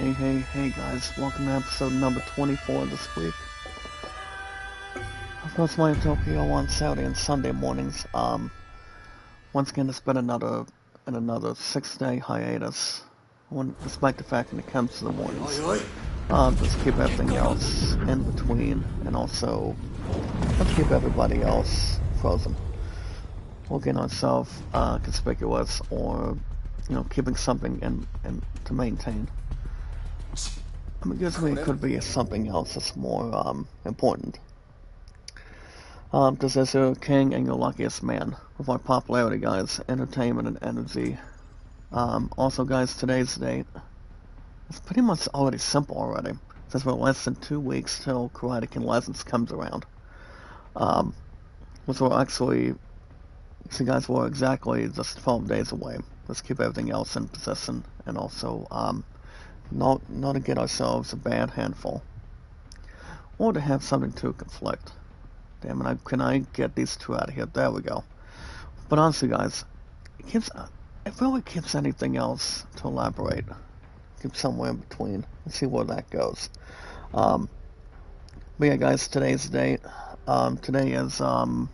Hey guys, welcome to episode number 24 this week. Of course, my Tokyo on Saturday and Sunday mornings. Once again, it's been another 6-day hiatus. Despite the fact that it comes to the mornings, just keep everything else in between, and also let's keep everybody else frozen. We'll get ourselves conspicuous, or keeping something and to maintain. I guess it could be something else that's more important. This is your king and your luckiest man with our popularity, guys, entertainment and energy. Also, guys, today's date is pretty much already simple already, since we're less than 2 weeks till Karate Kid Legends comes around. Which will actually, see, guys, we're exactly just 12 days away. Let's keep everything else in position, and also, not to get ourselves a bad handful, or to have something to conflict. Damn it, can I get these two out of here? There we go. But honestly, guys, it really keeps anything else to elaborate. Keep somewhere in between and see where that goes. But yeah, guys, today's date. Today is, I'm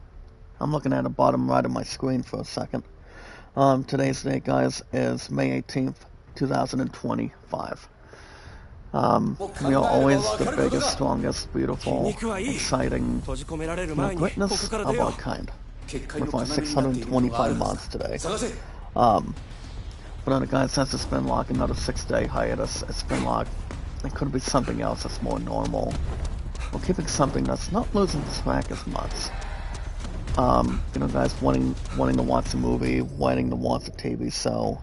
looking at the bottom right of my screen for a second. Today's date, guys, is May 18th, 2025. We are always the biggest, strongest, beautiful, exciting, greatness of our kind, with our 625 mods today. But guys, since it's been like another 6-day hiatus, it's been like, it could be something else that's more normal. We're keeping something that's not losing track as much. Guys, wanting to watch a movie, wanting to watch a TV show.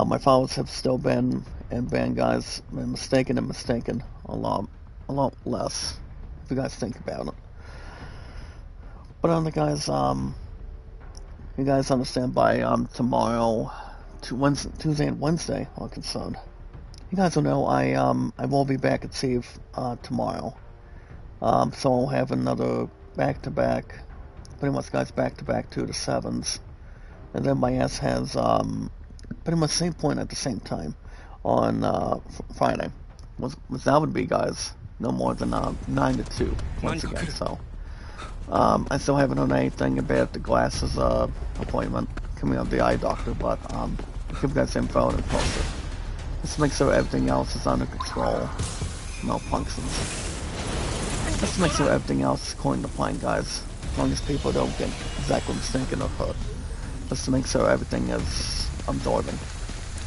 My followers have still been guys, mistaken a lot less, if you guys think about it. But guys, you guys understand by tomorrow, Tuesday and Wednesday are concerned. You guys will know I will be back at Steve tomorrow. So I'll have another back-to-back, pretty much, guys, back-to-back 2 to 7s, and then my ass has pretty much same point at the same time on Friday. That would be, guys, no more than 9 to 2 once again. So I still haven't heard anything about the glasses appointment coming up, the eye doctor, but I'll give you guys info and post it. Just to make sure everything else is under control, no functions. Just to make sure everything else is according to plan, guys. As long as people don't get exactly mistaken or hurt. Just to make sure everything is absorbing.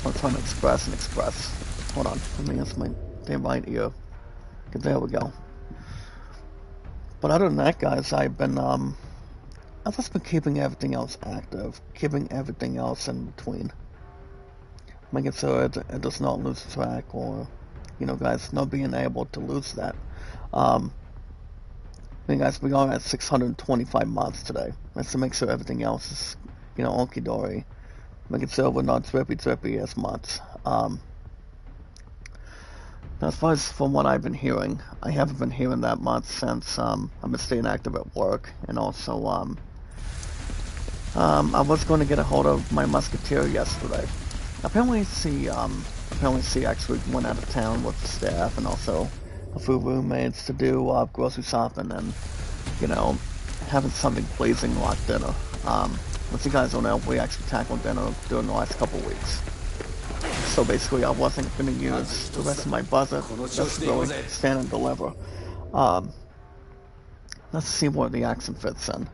I'm trying to express. Hold on, let me get my damn right ear. Okay, there we go. But other than that, guys, I've just been keeping everything else active, keeping everything else in between, making sure it does not lose track, or guys, not being able to lose that. Guys, we are at 625 mods today. That's to make sure everything else is, okie-dory. Making sure we're not drippy as much. Now, as far as from what I've been hearing, I haven't been hearing that much since I've been staying active at work, and also I was going to get a hold of my musketeer yesterday. Apparently she actually went out of town with the staff and also a few roommates to do grocery shopping and having something pleasing like dinner. But you guys don't know, we actually tackled dinner during the last couple of weeks. So basically, I wasn't going to use the rest of my budget just to really stand and deliver. Let's see where the action fits in.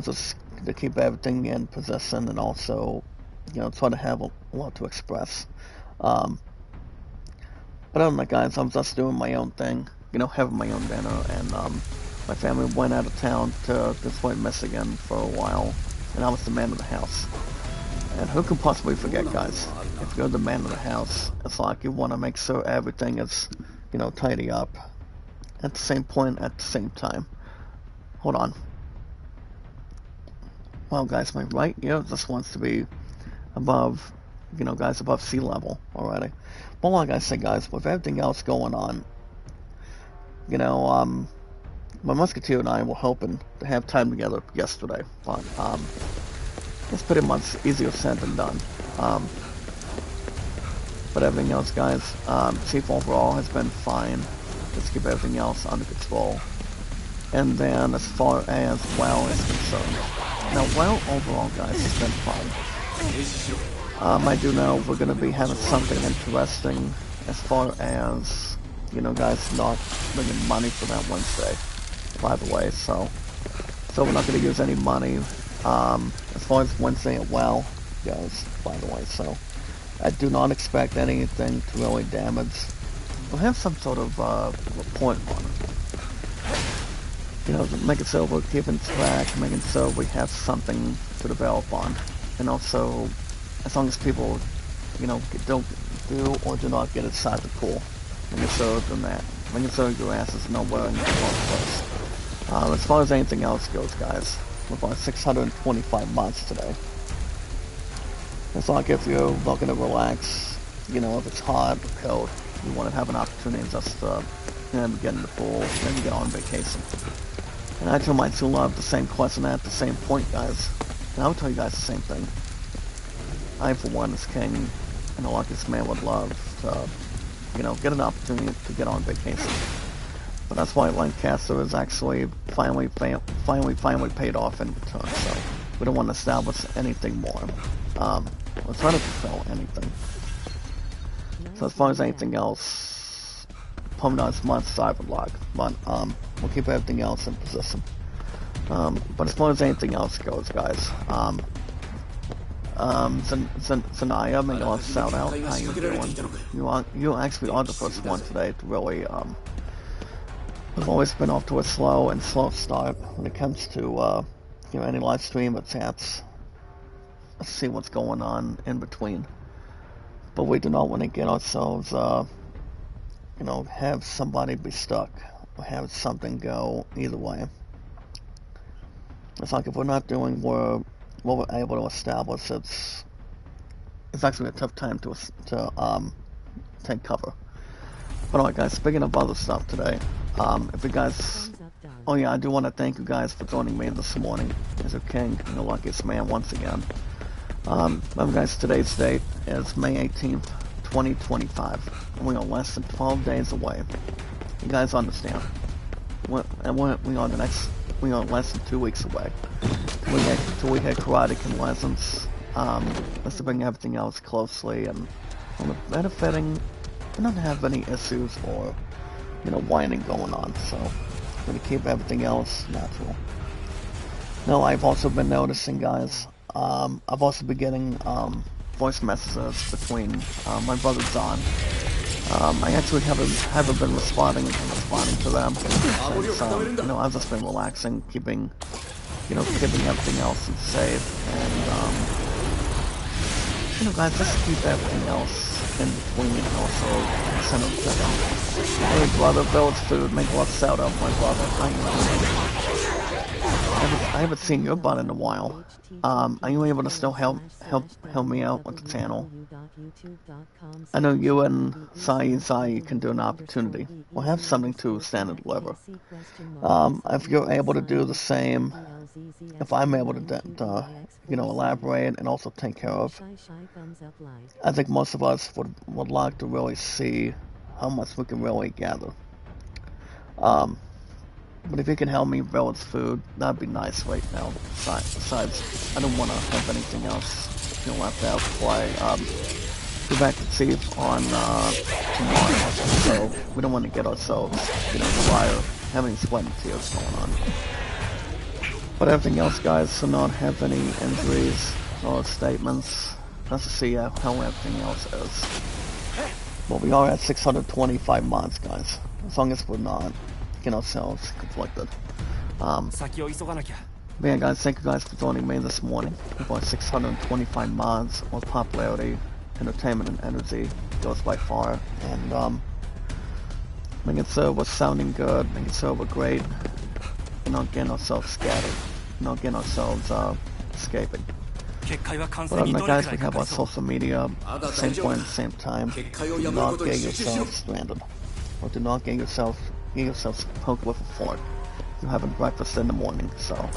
Just to keep everything in position and also, try to have a lot to express. But other than that, guys, I'm just doing my own thing, having my own dinner, and my family went out of town to Detroit, Michigan for a while, and I was the man of the house. And who can possibly forget, guys? If you're the man of the house, it's like you want to make sure everything is, tidy up at the same point, at the same time. Hold on. Well, guys, my right ear just wants to be above, guys, above sea level already. But like I said, guys, with everything else going on, my musketeer and I were hoping to have time together yesterday, but it's pretty much easier said than done. But everything else, guys, Chief overall has been fine. Let's keep everything else under control. And then as far as WoW is concerned, now WoW overall, guys, has been fine. I do know we're going to be having something interesting as far as, you know, guys, not bringing money for that Wednesday, by the way, so we're not going to use any money, as far as Wednesday at WoW goes, by the way, so I do not expect anything to really damage. We'll have some sort of, report on it. You know, making sure we're keeping track, making sure we have something to develop on, and also, as long as people, you know, don't do or do not get inside the pool, making sure than that, making sure your ass is nowhere in the wrong place. As far as anything else goes, guys, we're about 625 mods today. It's like if you're looking to relax, you know, if it's hot or cold, you want to have an opportunity just to, you know, get in the pool, maybe get on vacation. And I told my two love the same question at the same point, guys. And I'll tell you guys the same thing. I, for one, as king and the luckiest man, would love to, you know, get an opportunity to get on vacation. But that's why Lancaster is actually finally paid off in return. So we don't want to establish anything more. We're trying to fulfill anything. So as far as anything else, Pomnar's months I would like, but we'll keep everything else in position. But as far as anything else goes, guys, Zanaya, make a shout out. How you doing? You actually are the first one today to really. I've always been off to a slow start when it comes to you know, any live stream or chats. Let's see what's going on in between. But we do not want to get ourselves, you know, have somebody be stuck or have something go either way. It's like if we're not doing what we're able to establish, it's actually a tough time to take cover. But alright, guys, speaking of other stuff today, if you guys, oh yeah, I do want to thank you guys for joining me this morning as your king and the luckiest man once again. Remember, guys, today's date is May 18th, 2025, and we are less than 12 days away. You guys understand? We are less than 2 weeks away till we hit karate lessons. Let's bring everything else closely and on the benefiting, we don't have any issues or, you know, whining going on. So we're gonna keep everything else natural. Now, I've also been noticing, guys. I've also been getting voice messages between my brother John. I actually haven't been responding to them. Since, you know, I've just been relaxing, keeping everything else safe, and you know, guys, just keep everything else in between, and also send them to them. Hey, brother, Village Food, make a lot of shout out, my brother. I haven't seen your butt in a while. Are you able to still help me out with the channel? I know you and Sai can do an opportunity. We'll have something to stand and deliver. If you're able to do the same, if I'm able to you know, elaborate and also take care of, I think most of us would like to really see how much we can really gather. But if you can help me build Food, that'd be nice right now. Besides, I don't want to have anything else, you know, left out before I go back to Chief on tomorrow. So we don't want to get ourselves, you know, fire, having sweat and tears going on. But everything else, guys, to not have any injuries or statements. Let's see how everything else is. Well, we are at 625 mods, guys. As long as we're not getting ourselves conflicted. Yeah, guys, thank you guys for joining me this morning. We've got 625 mods with popularity, entertainment, and energy goes by far. And making sure we're sounding good, making sure we're great, and not getting ourselves scattered, not getting ourselves escaping. But other than that, guys, we have our social media at the same point at the same time. Do not get yourself stranded, or do not get yourself poked with a fork. You're having breakfast in the morning. So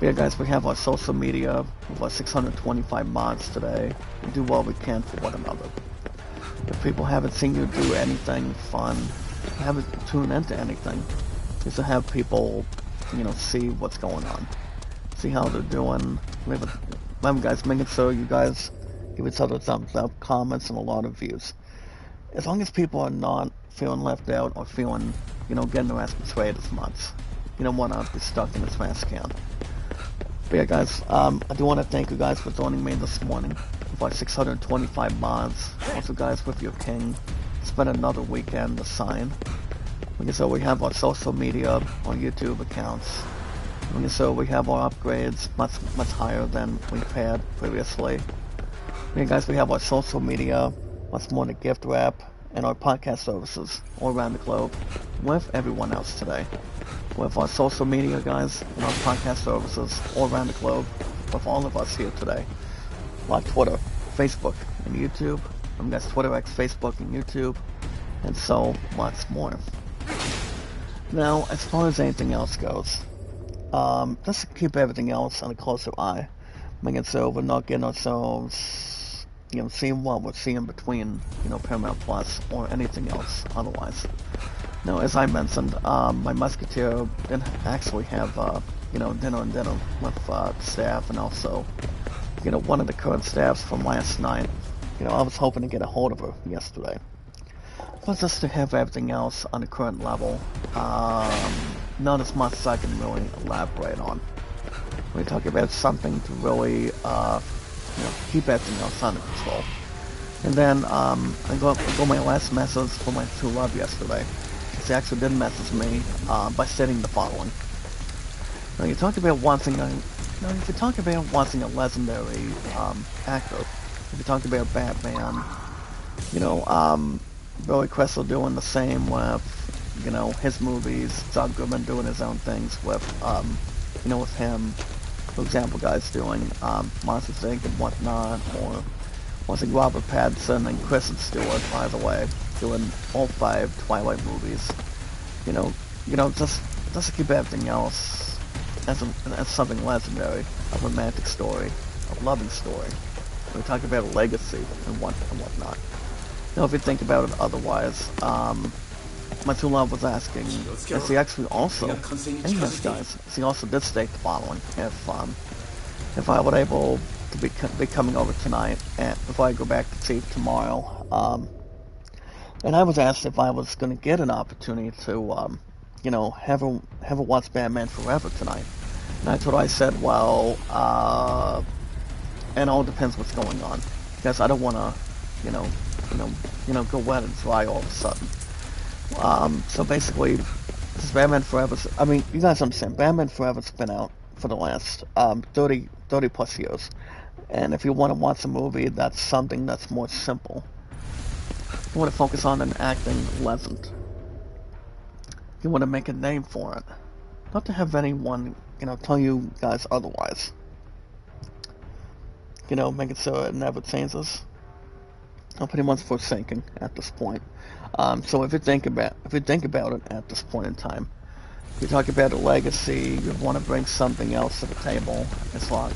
yeah, guys, we have our social media with our 625 mods today. We do what we can for one another. if people haven't seen you do anything fun, haven't tuned into anything, is to have people, see what's going on, see how they're doing. Remember, guys, making sure you guys give each other thumbs up, comments, and a lot of views. As long as people are not feeling left out or feeling, getting their ass betrayed as much, you don't want to be stuck in a trash can. But yeah, guys, I do want to thank you guys for joining me this morning with our 625 mods. Also, guys, with your king, spend another weekend to sign. Like I said, we have our social media, our YouTube accounts. Like I said, we have our upgrades much higher than we've had previously. Yeah, guys, we have our social media, much more to gift wrap, and our podcast services all around the globe with everyone else today. With our social media, guys, and our podcast services all around the globe with all of us here today. Like Twitter, Facebook, and YouTube. Guys, Twitter, X, Facebook, and YouTube, and so much more. Now, as far as anything else goes, just to keep everything else on a closer eye, making sure we're not getting ourselves, seeing what we're seeing between, Paramount Plus or anything else otherwise. Now, as I mentioned, my Musketeer didn't actually have, dinner with staff, and also, one of the current staffs from last night. I was hoping to get a hold of her yesterday. But just to have everything else on the current level, not as much as I can really elaborate on. We're talking about something to really, keep everything else under control. And then, I got my last message for my true love yesterday. She actually did message me, by stating the following. Now, you talk about wanting if you talk about wanting a legendary, actor, if you talk about Batman, Billy Crystal doing the same with, his movies, John Goodman doing his own things with, with him, for example, guys doing, Monsters Inc. and whatnot, or once again Robert Pattinson and Kristen Stewart, by the way, doing all 5 Twilight movies, just to keep everything else as something legendary, a romantic story, a loving story. We talk about a legacy and whatnot. Now, if you think about it otherwise, my true love was asking, and she actually also, and yes, guys, she also did state the following: if I were able to be coming over tonight, and before I go back to Chief tomorrow, and I was asked if I was going to get an opportunity to, have her watch Batman Forever tonight, and that's what I said. Well, it all depends what's going on, because I don't want to, go wet and dry all of a sudden. So basically, this Batman Forever, I mean, you guys understand, Batman Forever's been out for the last 30 plus years. And if you want to watch a movie that's something that's more simple, you want to focus on an acting legend. You want to make a name for it. Not to have anyone, tell you guys otherwise. Making sure it never changes. I'm pretty much forsaken at this point. So if you think about it at this point in time, you talk about a legacy, you want to bring something else to the table. It's like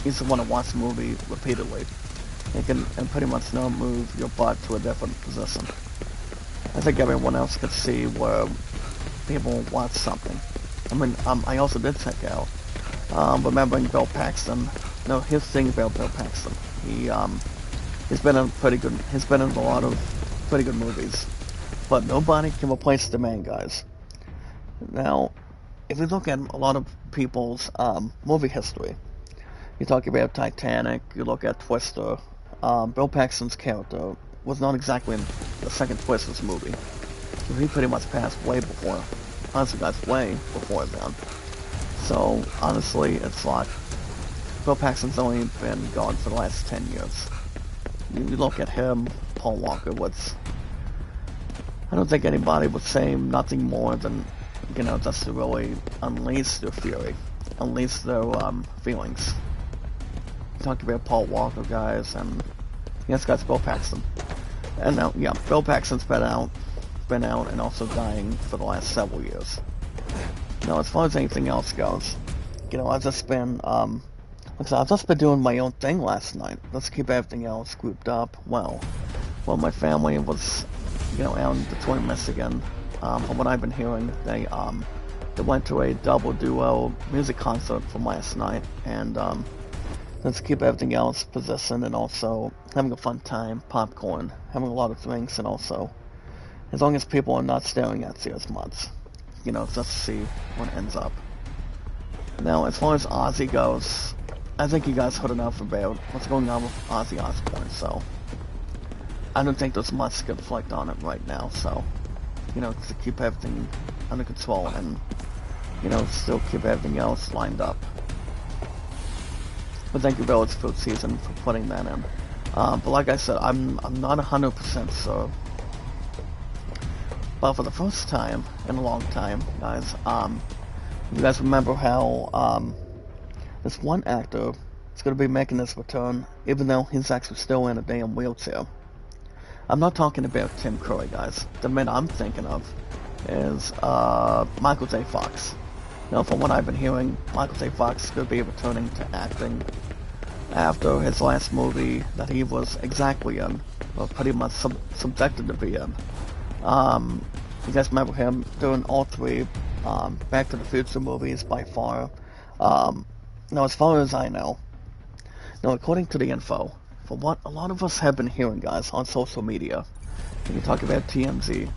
you just want to watch a movie repeatedly, and pretty much not move your butt to a different position. I think everyone else could see where people watch something. I mean, I also did check out, remembering Bill Paxton. No, here's the thing about Bill Paxton. He's been in a lot of pretty good movies, but nobody can replace the man, guys. Now, if you look at a lot of people's movie history, you talk about Titanic, you look at Twister, Bill Paxton's character was not exactly in the second Twister's movie. So he pretty much passed way before, honestly guys, way before then. So, honestly, it's like, Bill Paxton's only been gone for the last 10 years. You look at him, Paul Walker, I don't think anybody would say nothing more than, just to really unleash their fury, unleash their feelings. You talk about Paul Walker, guys, and yes, guys, Bill Paxton. And now, yeah, Bill Paxton's been out and also dying for the last several years. Now, as far as anything else goes, I've just been, I've just been doing my own thing last night. Let's keep everything else grouped up well. well, my family was, out in Detroit, Michigan. From what I've been hearing, they went to a double duo music concert from last night, and let's keep everything else positioned and also having a fun time, popcorn, having a lot of drinks, and also as long as people are not staring at you as much, just to see what ends up. Now, as far as Ozzy goes, I think you guys heard enough about what's going on with Ozzy Osbourne, so I don't think there's much to reflect on it right now, so, to keep everything under control and, still keep everything else lined up. But thank you, Village Food Season, for putting that in. But like I said, I'm not 100% sure. But for the first time in a long time, guys, you guys remember how this one actor is going to be making his return, even though he's actually still in a damn wheelchair. I'm not talking about Tim Curry, guys. The man I'm thinking of is Michael J. Fox. Now, from what I've been hearing, Michael J. Fox is going to be returning to acting after his last movie that he was exactly in, or pretty much subjected to be in. You guys remember him doing all three Back to the Future movies by far. Now, as far as I know, according to the info, for what a lot of us have been hearing, guys, on social media, when you talk about TMZ,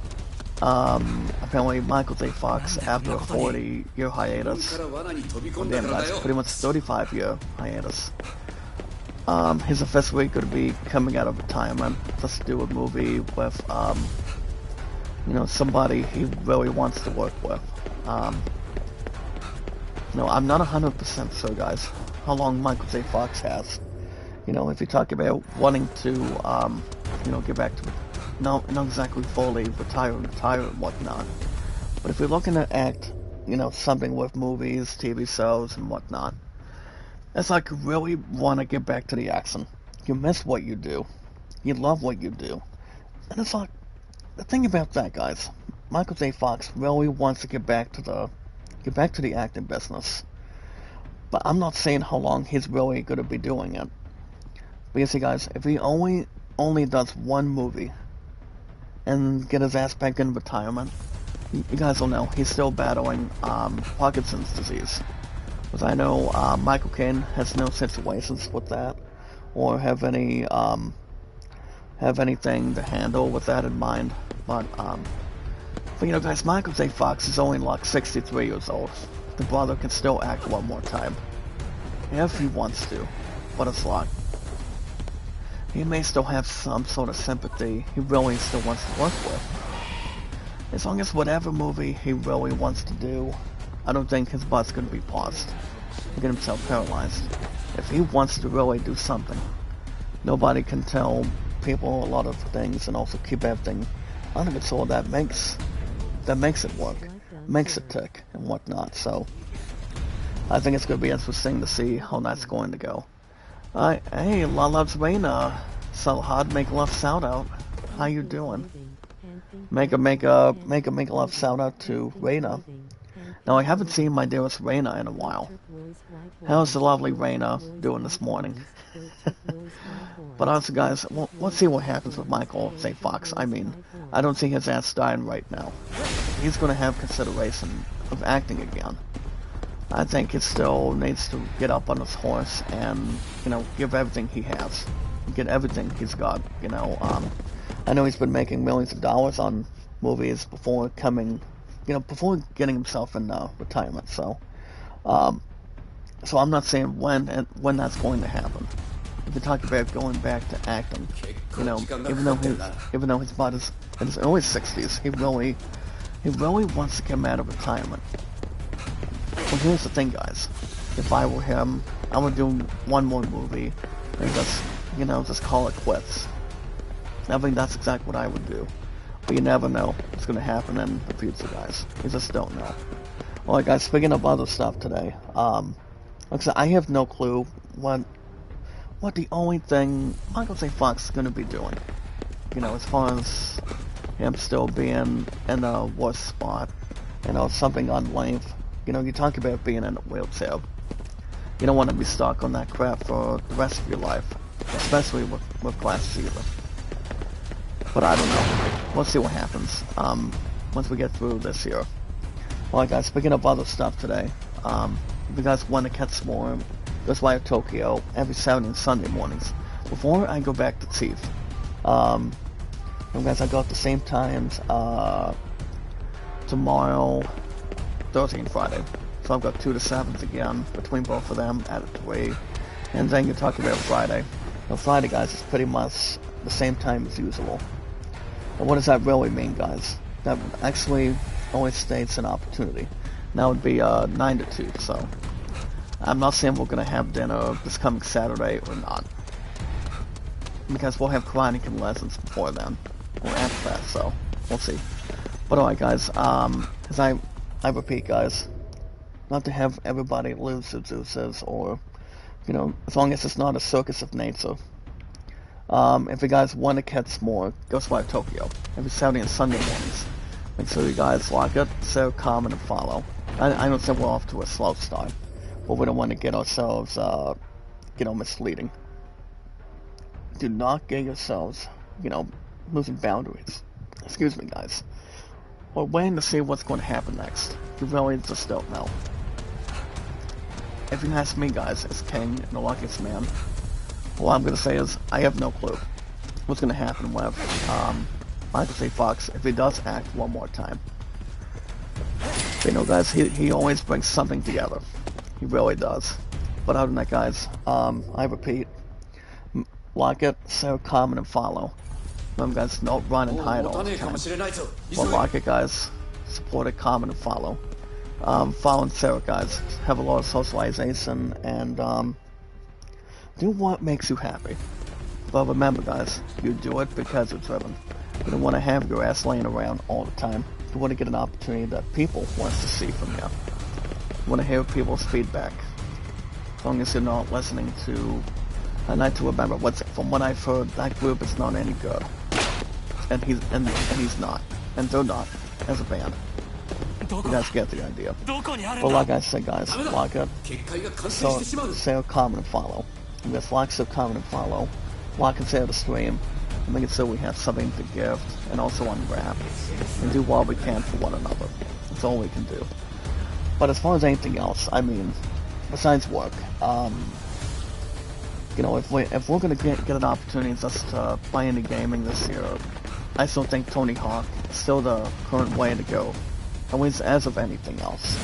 apparently Michael J. Fox, after a 40-year hiatus, damn guys, pretty much 35-year hiatus, he's officially going to be coming out of retirement just to do a movie with, somebody he really wants to work with. I'm not 100% sure, guys, how long Michael J. Fox has. If you talk about wanting to, get back to, not exactly fully retire and whatnot. But if you're looking to act, something with movies, TV shows, and whatnot, it's like you really want to get back to the action. You miss what you do. You love what you do. And it's like, the thing about that, guys, Michael J. Fox really wants to get back to the acting business. But I'm not saying how long he's really going to be doing it. Because, see, guys, if he only does one movie and get his ass back in retirement, you guys will know he's still battling Parkinson's disease. Because I know Michael Caine has no situations with that, or have anything to handle with that in mind. But guys, Michael J. Fox is only like 63 years old. The brother can still act one more time, if he wants to. But it's like, he may still have some sort of sympathy he really still wants to work with. As long as whatever movie he really wants to do, I don't think his butt's going to be paused. He'll get himself paralyzed. If he wants to really do something, nobody can tell people a lot of things and also keep everything under control that makes it work, makes it tick and whatnot. So I think it's going to be interesting to see how that's going to go. Hey, La Love's Reina, Salhad, make a love shout out. How you doing? Make a love shout out to Reina. Now, I haven't seen my dearest Reina in a while. How's the lovely Reina doing this morning? But honestly, guys, let's see what happens with Michael J. Fox. I mean, I don't see his ass dying right now. He's going to have consideration of acting again. I think he still needs to get up on his horse and, give everything he has. Get everything he's got, I know he's been making millions of dollars on movies before before getting himself in retirement. So I'm not saying when that's going to happen. If you talk about going back to acting, even though his butt is in his early 60s, he really wants to come out of retirement. Well, here's the thing, guys. If I were him, I would do one more movie and just call it quits. I think that's exactly what I would do. But you never know what's going to happen in the future, guys. You just don't know. Alright, guys, speaking of other stuff today, like I said, I have no clue what the only thing Michael J. Fox is going to be doing. As far as him still being in a worse spot, something on length. You talk about being in a wheelchair. You don't want to be stuck on that crap for the rest of your life, especially with glasses either. But I don't know. We'll see what happens once we get through this year. Alright guys, speaking of other stuff today, if you guys want to catch more Ghostwire Tokyo every Saturday and Sunday mornings, before I go back to Teeth, you guys, I go at the same times tomorrow, Thursday and Friday. So I've got 2 to 7s again between both of them at 3. And then you're talking about Friday. Now Friday, guys, is pretty much the same time as usual. And what does that really mean, guys? That actually only states an opportunity. Now it would be 9 to 2, so I'm not saying we're going to have dinner this coming Saturday or not. Because we'll have karate lessons before then, or after that, so we'll see. But alright guys, as I repeat guys, not to have everybody lose their juices, or, you know, as long as it's not a circus of nature. If you guys want to catch more Ghostwire Tokyo, every Saturday and Sunday mornings, make sure you guys like it, share, comment, and follow. I know that we're off to a slow start, but we don't want to get ourselves, you know, misleading. Do not get yourselves, you know, losing boundaries. Excuse me, guys. We're waiting to see what's going to happen next. You really just don't know. If you ask me, guys, as King and the luckiest man, all I'm going to say is, I have no clue what's going to happen with Michael J. Fox if he does act one more time. But, you know, guys, he always brings something together. He really does. But other than that, guys, I repeat, like it, share, comment, and follow. Remember, guys, don't run and hide all the time. But like it, guys, support it, comment, and follow. Follow and share it, guys. Have a lot of socialization, and do what makes you happy. But remember, guys, you do it because you're driven. You don't want to have your ass laying around all the time. You want to get an opportunity that people want to see from you. You want to hear people's feedback. As long as you're not listening to... I like to remember, from what I've heard, that group is not any good. And he's not. And they're not, as a band. You guys get the idea. But like I said, guys, like it, share, comment, and follow. You guys like, share, comment, and follow. Like and share the stream. And make it so we have something to give, and also unwrap. And do what we can for one another. That's all we can do. But as far as anything else, I mean, besides work, you know, if we're gonna get an opportunity just to play indie gaming this year, I still think Tony Hawk is still the current way to go, at least as of anything else.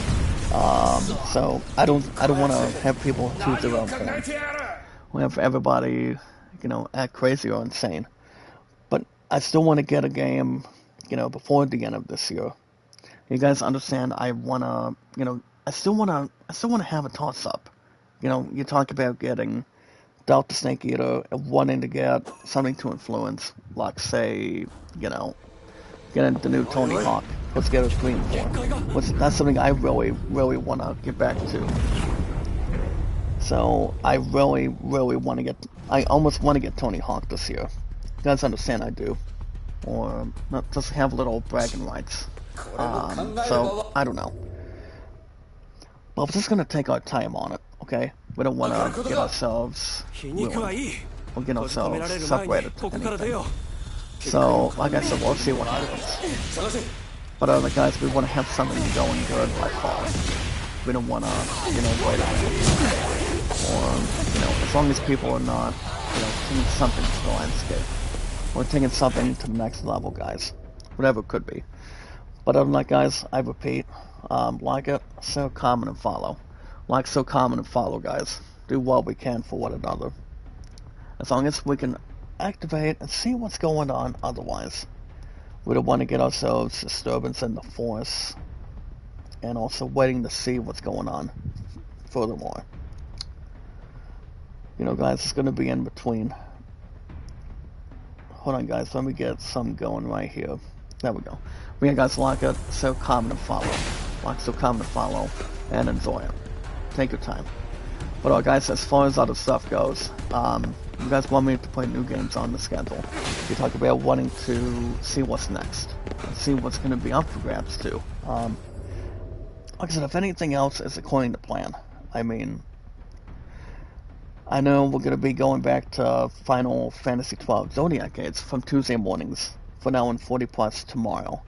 So I don't want to have people choose their own thing. We have everybody, you know, act crazy or insane. But I still want to get a game, you know, before the end of this year. You guys understand? I wanna, you know, I still wanna have a toss up. You know, you talk about getting Delta Snake Eater and wanting to get something to influence, like say, you know, getting the new Tony Hawk. Let's get a Scream for. That's something I really want to get back to. So I really want to get. I almost want to get Tony Hawk this year. You guys understand? I do. Or not, just have little bragging rights. So I don't know. But we're just gonna take our time on it, okay? We don't want to get ourselves ruined or get ourselves separated to anything. So, like I said, we'll see what happens. But other guys, we want to have something going good by fall. We don't want to, you know, wait around. Or, you know, as long as people are not, you know, taking something to the landscape. Or taking something to the next level, guys. Whatever it could be. But other than that, guys, I repeat, like it, share, comment, and follow. Like, share, comment, and follow, guys. Do what we can for one another. As long as we can activate and see what's going on otherwise. We don't want to get ourselves disturbance in the force. And also waiting to see what's going on. Furthermore. You know, guys, it's going to be in between. Hold on, guys. Let me get some going right here. There we go. We got guys like it, so comment and follow. Like, so comment and follow, and enjoy it. Take your time. But guys, as far as other stuff goes, you guys want me to play new games on the schedule. You talk about wanting to see what's next. See what's going to be up for grabs, too. Like I said, if anything else is according to plan, I mean, I know we're gonna be going back to Final Fantasy 12 Zodiac Gates from Tuesday mornings for now and 40 plus tomorrow.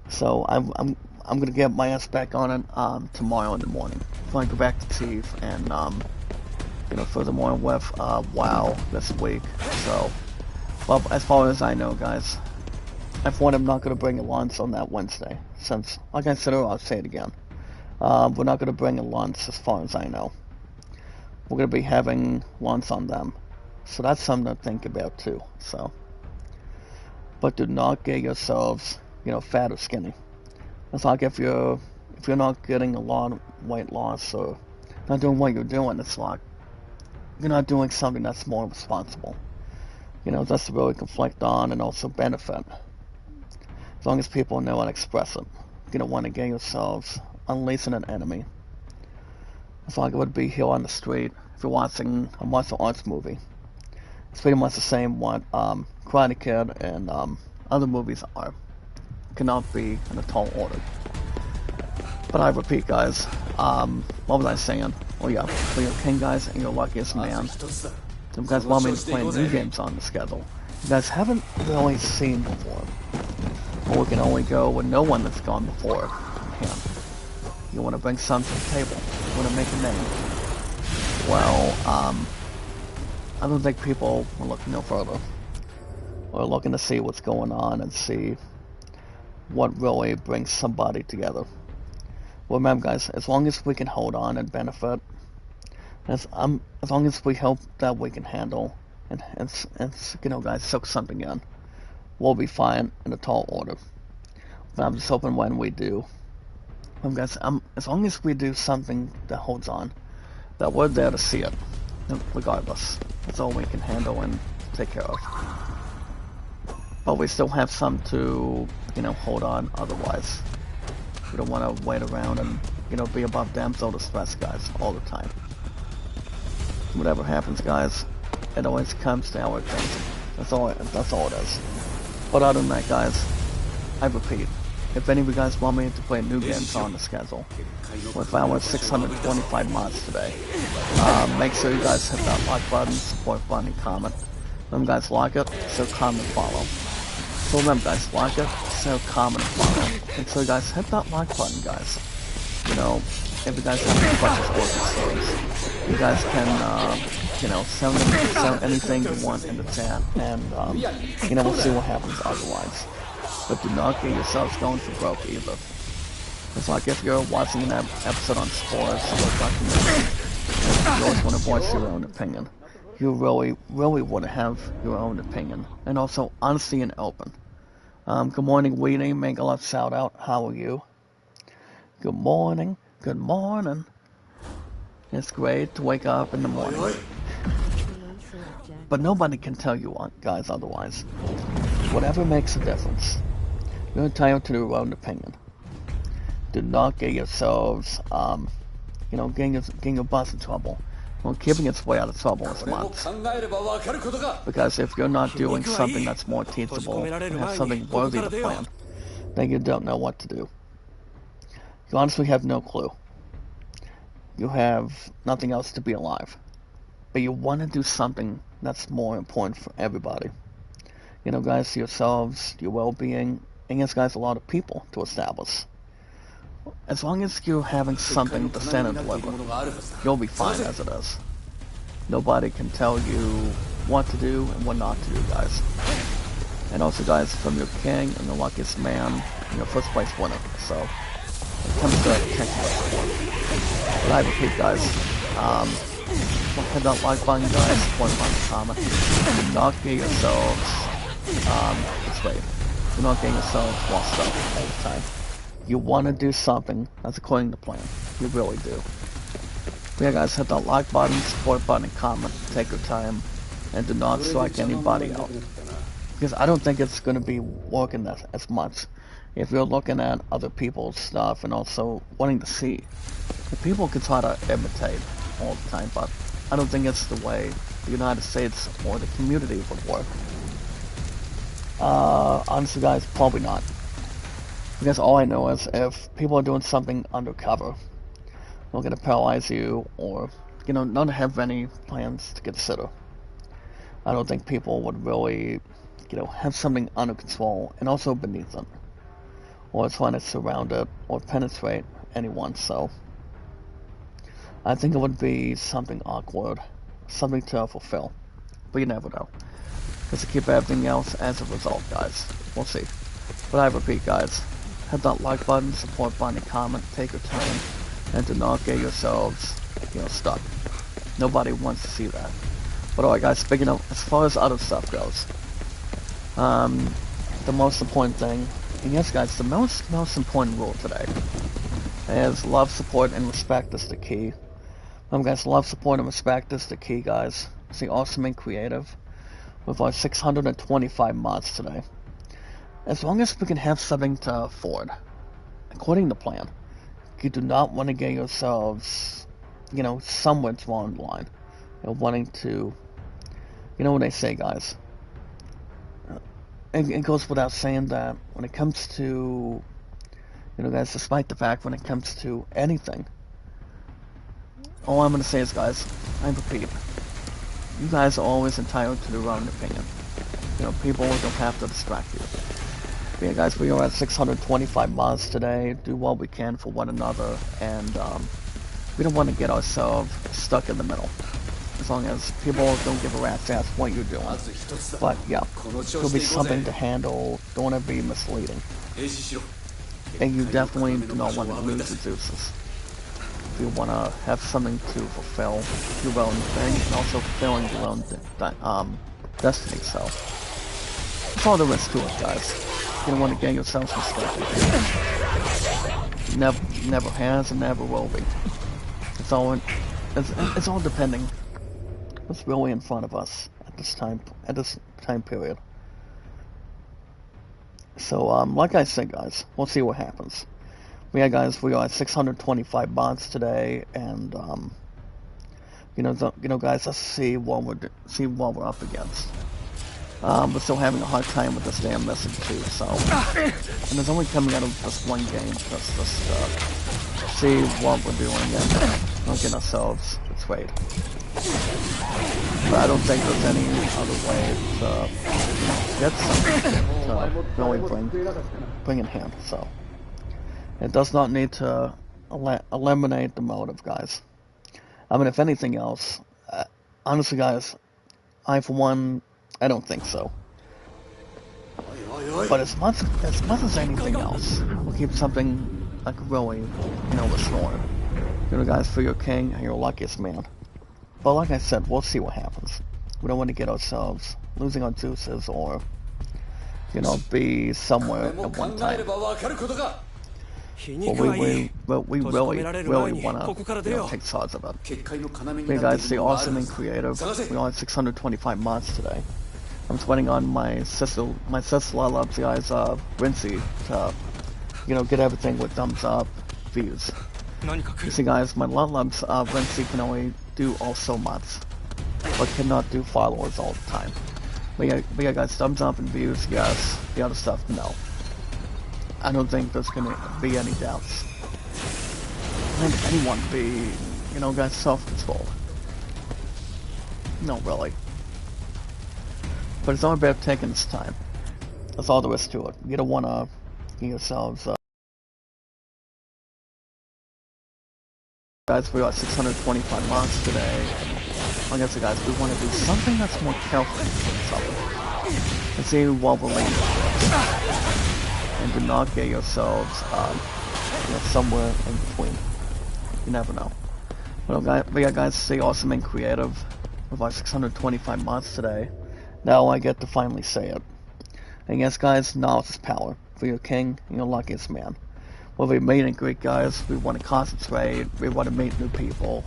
So I'm gonna get my ass back on it tomorrow in the morning. Before I go back to Chief and furthermore with WoW this week. So, well, as far as I know, guys, I thought I'm not gonna bring a lunch on that Wednesday since, like I said earlier, I'll say it again. We're not gonna bring a lunch as far as I know. We're gonna be having lunch on them, so that's something to think about too. So, but do not get yourselves, fat or skinny. It's like if you're not getting a lot of weight loss or not doing what you're doing, it's like you're not doing something that's more responsible. That's to really conflict on and also benefit. As long as people know and express it. You don't want to get yourselves unleashing an enemy. It's like it would be here on the street if you're watching a martial arts movie. It's pretty much the same what Karate Kid and other movies are. Cannot be in a tall order. But I repeat, guys, what was I saying? Oh yeah, for your king, guys, and your luckiest man. You guys want me to play new games on the schedule. You guys haven't really seen before. Or we can only go with no one that's gone before him. You want to bring some to the table. You want to make a name. Well, I don't think people will look no further. We're looking to see what's going on and see what really brings somebody together. Remember, guys, as long as we can hold on and benefit, as long as we hope that we can handle and guys, soak something in, we'll be fine in a tall order. But I'm just hoping when we do, guys, as long as we do something that holds on, that we're there to see it, regardless. That's all we can handle and take care of. But we still have some to, hold on otherwise. We don't want to wait around and, be above damsel distress, guys, all the time. Whatever happens, guys, it always comes to our attention. That's all it is. But other than that, guys, I repeat, if any of you guys want me to play new games on the schedule, with our 625 mods today, make sure you guys hit that like button, support button, and comment. Remember, guys, like it, so comment, follow. So remember, guys, like it, so comment, and follow. And so you guys hit that like button, guys. If you guys have any questions or concerns, you guys can, send anything you want in the chat, and, we'll see what happens otherwise. But do not get yourselves going for broke either. It's like if you're watching an episode on sports or documentary, and you always want to voice your own opinion. You really, really want to have your own opinion, and also honesty and open. Good morning, Weenie. Make a love shout out. How are you? Good morning. Good morning. It's great to wake up in the morning. But nobody can tell you, guys, otherwise. Whatever makes a difference. You're entitled to your own opinion. Do not get yourselves, getting your boss in trouble. Well, keeping its way out of trouble is much. Because if you're not doing something that's more teachable and have something worthy to plan, then you don't know what to do. You honestly have no clue. You have nothing else to be alive. But you want to do something that's more important for everybody. Guys, yourselves, your well-being, and yes, guys, a lot of people to establish. As long as you're having something to stand and deliver, you'll be fine as it is. Nobody can tell you what to do and what not to do, guys. And also, guys, from your king and the luckiest man, your first place winner. So, it comes to checklist. But I repeat, guys, hit that like button, guys, support button, comment. Do not get yourselves, betrayed. Do not get yourselves lost up all the time. You want to do something that's according to plan. You really do. But yeah, guys, hit that like button, support button, and comment. Take your time, and do not strike anybody out. Because I don't think it's going to be working as much if you're looking at other people's stuff and also wanting to see. The people can try to imitate all the time, but I don't think it's the way the United States or the community would work. Honestly, guys, probably not. Because all I know is if people are doing something undercover, they're going to paralyze you or not have any plans to consider. I don't think people would really, have something under control and also beneath it, or trying to surround it or penetrate anyone. So I think it would be something awkward, something to fulfill, but you never know. Just to keep everything else as a result, guys. We'll see. But I repeat, guys, hit that like button, support button, and comment, take your time, and do not get yourselves, stuck. Nobody wants to see that. But alright, guys, speaking of, as far as other stuff goes, the most important thing, and yes, guys, the most important rule today is love, support, and respect is the key. Guys, love, support, and respect is the key, guys. See, awesome and creative. With our 625 mods today. As long as we can have something to afford, according to plan, you do not want to get yourselves, somewhere drawn the line. Wanting to, what they say, guys. It goes without saying that when it comes to, guys, despite the fact when it comes to anything, all I'm going to say is, guys, I repeat, you guys are always entitled to their own opinion. People don't have to distract you. But yeah, guys, we are at 625 mods today. Do what we can for one another, and we don't want to get ourselves stuck in the middle. As long as people don't give a rat's ass what you're doing. But yeah, it'll be something to handle. Don't want to be misleading. And you definitely do not want to lose your juices. If you want to have something to fulfill your own thing, and also fulfilling your own destiny, so that's all there is to it, guys. You don't want to get yourselves mistaken. Never has and never will be. It's all depending what's really in front of us at this time period. So like I said, guys, we'll see what happens. Yeah, guys, we are at 625 mods today, and guys, let's see what we're up against. We're still having a hard time with this damn message too. So, and it's only coming out of just one game. Just see what we're doing and don't get ourselves betrayed. But I don't think there's any other way to get something to really bring in hand. So. It does not need to eliminate the motive, guys. I mean, if anything else, honestly, guys, I for one, I don't think so. But as much as anything else, we'll keep something like really, restored. Guys, for your king and your luckiest man. But like I said, we'll see what happens. We don't want to get ourselves losing our juices or, be somewhere at one time. But we really want to take charge of it. You guys see awesome and creative. We only have 625 mods today. I'm waiting on my sister loves guys, Rincey, to, get everything with thumbs up, views. You see, guys, my loves, Rincey can only do also mods, but cannot do followers all the time. But yeah, guys, thumbs up and views, yes. The other stuff, no. I don't think there's gonna be any doubts. I think anyone be, guys, self-controlled. No, really. But it's all about taking this time. That's all there is to it. You don't want to get yourselves, guys, we got 625 mods today. Like I said, guys, we want to do something that's more careful and see what we're leaning. And do not get yourselves somewhere in between. You never know. Well, guys, stay awesome and creative with our 625 mods today. Now I get to finally say it. And yes, guys, knowledge is power. For your king and your luckiest man. Whether we meet and greet, guys, we want to concentrate, we want to meet new people.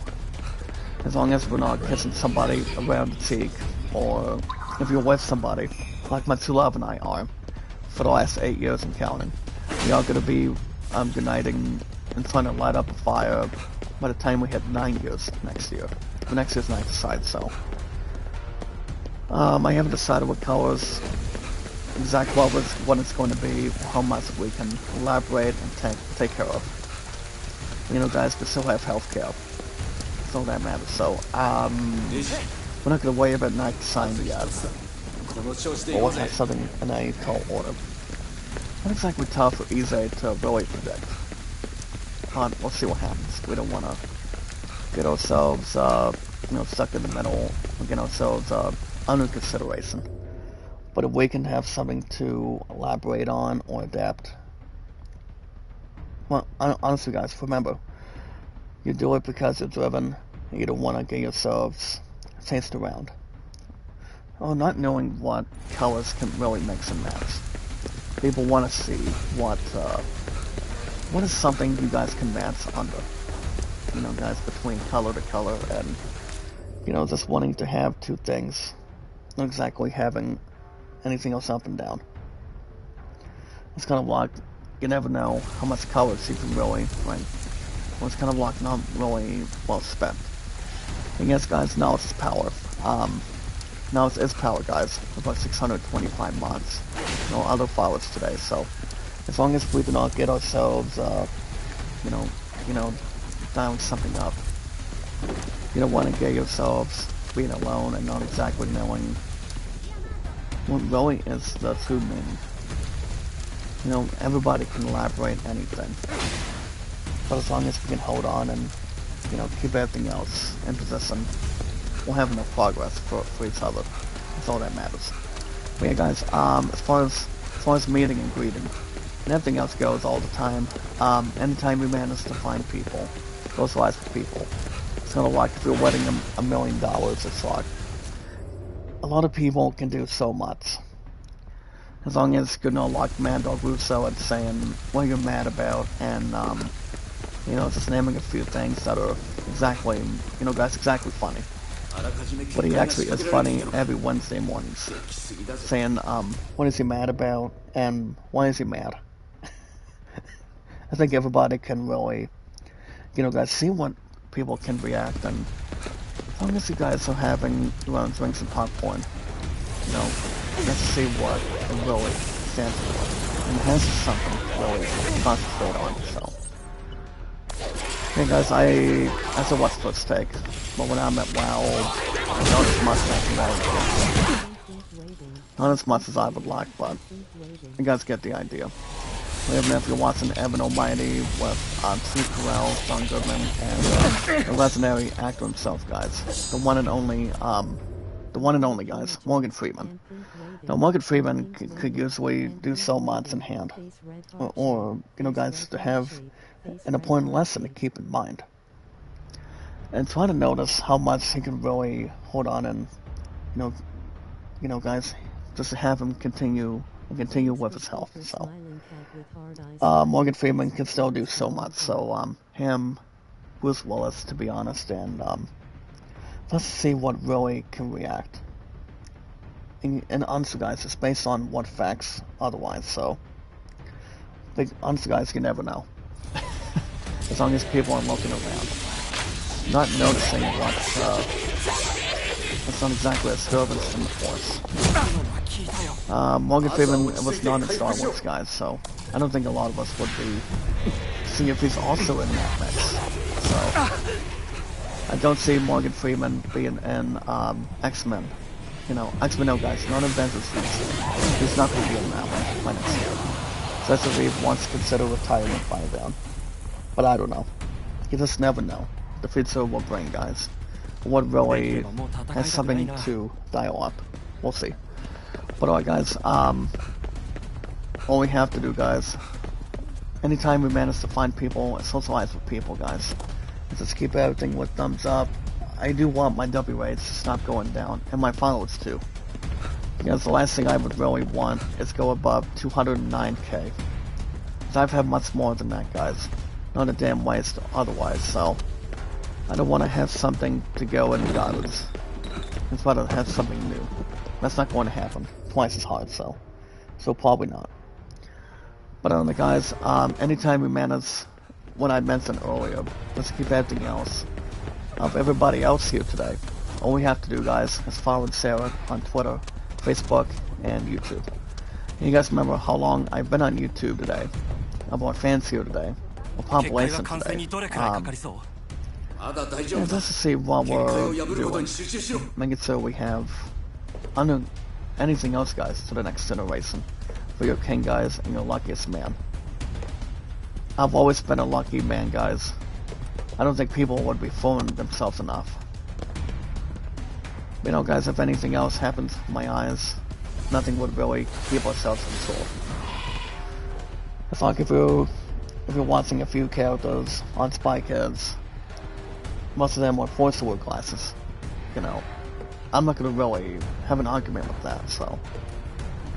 As long as we're not kissing somebody around the cheek, or if you're with somebody, like my true love and I are. For the last 8 years and counting. We are going to be uniting and trying to light up a fire by the time we hit 9 years next year. The next year's not decided, so. I haven't decided what colors, exact what it's going to be, how much we can elaborate and take care of. Guys, we still have healthcare. That's all that matters. So, we're not gonna worry about night sign yet. But we'll have something in a tall order. Not exactly tough or easy to really predict. But we'll see what happens. We don't wanna get ourselves, stuck in the middle, or get ourselves, under consideration. But if we can have something to elaborate on or adapt, well, honestly guys, remember, you do it because you're driven, and you don't want to get yourselves chased around. Or not knowing what colors can really mix and match. People want to see what is something you guys can match under. You know, guys, between color to color, and, just wanting to have two things, not exactly having anything else up and down. It's kind of like, you never know how much colors you can really bring. Well, it's kind of like not really well spent. And yes, guys, knowledge is power. Knowledge is power, guys. About 625 mods. No other followers today, so as long as we do not get ourselves, dialing something up. You don't want to get yourselves being alone and not exactly knowing what really is the true meaning. Everybody can elaborate anything. But as long as we can hold on and, keep everything else in position, we'll have enough progress for each other. That's all that matters. But yeah, guys, as far as meeting and greeting, and everything else goes all the time, anytime we manage to find people, socialize with people, it's kind of like if you're wedding $1 million, it's like, a lot of people can do so much. As long as, like Mad Dog Russo and saying what you're mad about, and, just naming a few things that are exactly, guys, exactly funny. But he actually is funny every Wednesday mornings, saying, what is he mad about, and why is he mad? I think everybody can really, guys, see what people can react, and as long as you guys are having your own drinks and popcorn, let's see what it really stands for, and has something to really concentrate on, so. Hey guys, I said what's first take, but when I'm at WoW, not as much as not as much as I would like, but you guys get the idea. Even if you're watching Evan Almighty with Steve Carell, John Goodman, and the legendary actor himself, guys, the one and only, guys, Morgan Freeman. Now, Morgan Freeman could usually do so much in hand, or guys, to have an important lesson to keep in mind. And try to notice how much he can really hold on and, guys, just to have him continue with his health. So, Morgan Freeman can still do so much. So, him, Bruce Willis, to be honest, and let's see what really can react. And honestly, guys, it's based on what facts otherwise. So, honestly, guys, you never know. As long as people are looking around, not noticing what, it's not exactly a disturbance from the Force. Morgan Freeman was not in Star Wars, guys, so I don't think a lot of us would be seeing if he's also in that mix. So, I don't see Morgan Freeman being in, X-Men. X-Men, no, guys, not Avengers. He's not going to be in that one, next year. So that's what he wants to consider retirement by then. But I don't know. You just never know. The future will bring, guys. What really has something to dial up. We'll see. But alright, guys, all we have to do, guys, anytime we manage to find people and socialize with people, guys, is just keep everything with thumbs up. I do want my W rates to stop going down, and my followers too. Because the last thing I would really want is go above 209k. I've had much more than that, guys. Not a damn waste otherwise, so I don't want to have something to go in the garbage. I'd rather have something new. That's not going to happen. Twice as hard, so probably not. But on the guys, anytime we manage what I mentioned earlier, let's keep everything else of everybody else here today. All we have to do, guys, is follow Sarah on Twitter, Facebook, and YouTube. And you guys remember how long I've been on YouTube today. I brought fans here today. Or population today. And just to see what we're doing, making sure we have anything else, guys, to the next generation for your king, guys, and your luckiest man. I've always been a lucky man, guys. I don't think people would be fooling themselves enough. You know, guys, if anything else happens with my eyes, nothing would really keep ourselves controlled. It's like if you're watching a few characters on Spy Kids, most of them are forced to wear glasses. You know, I'm not gonna really have an argument with that.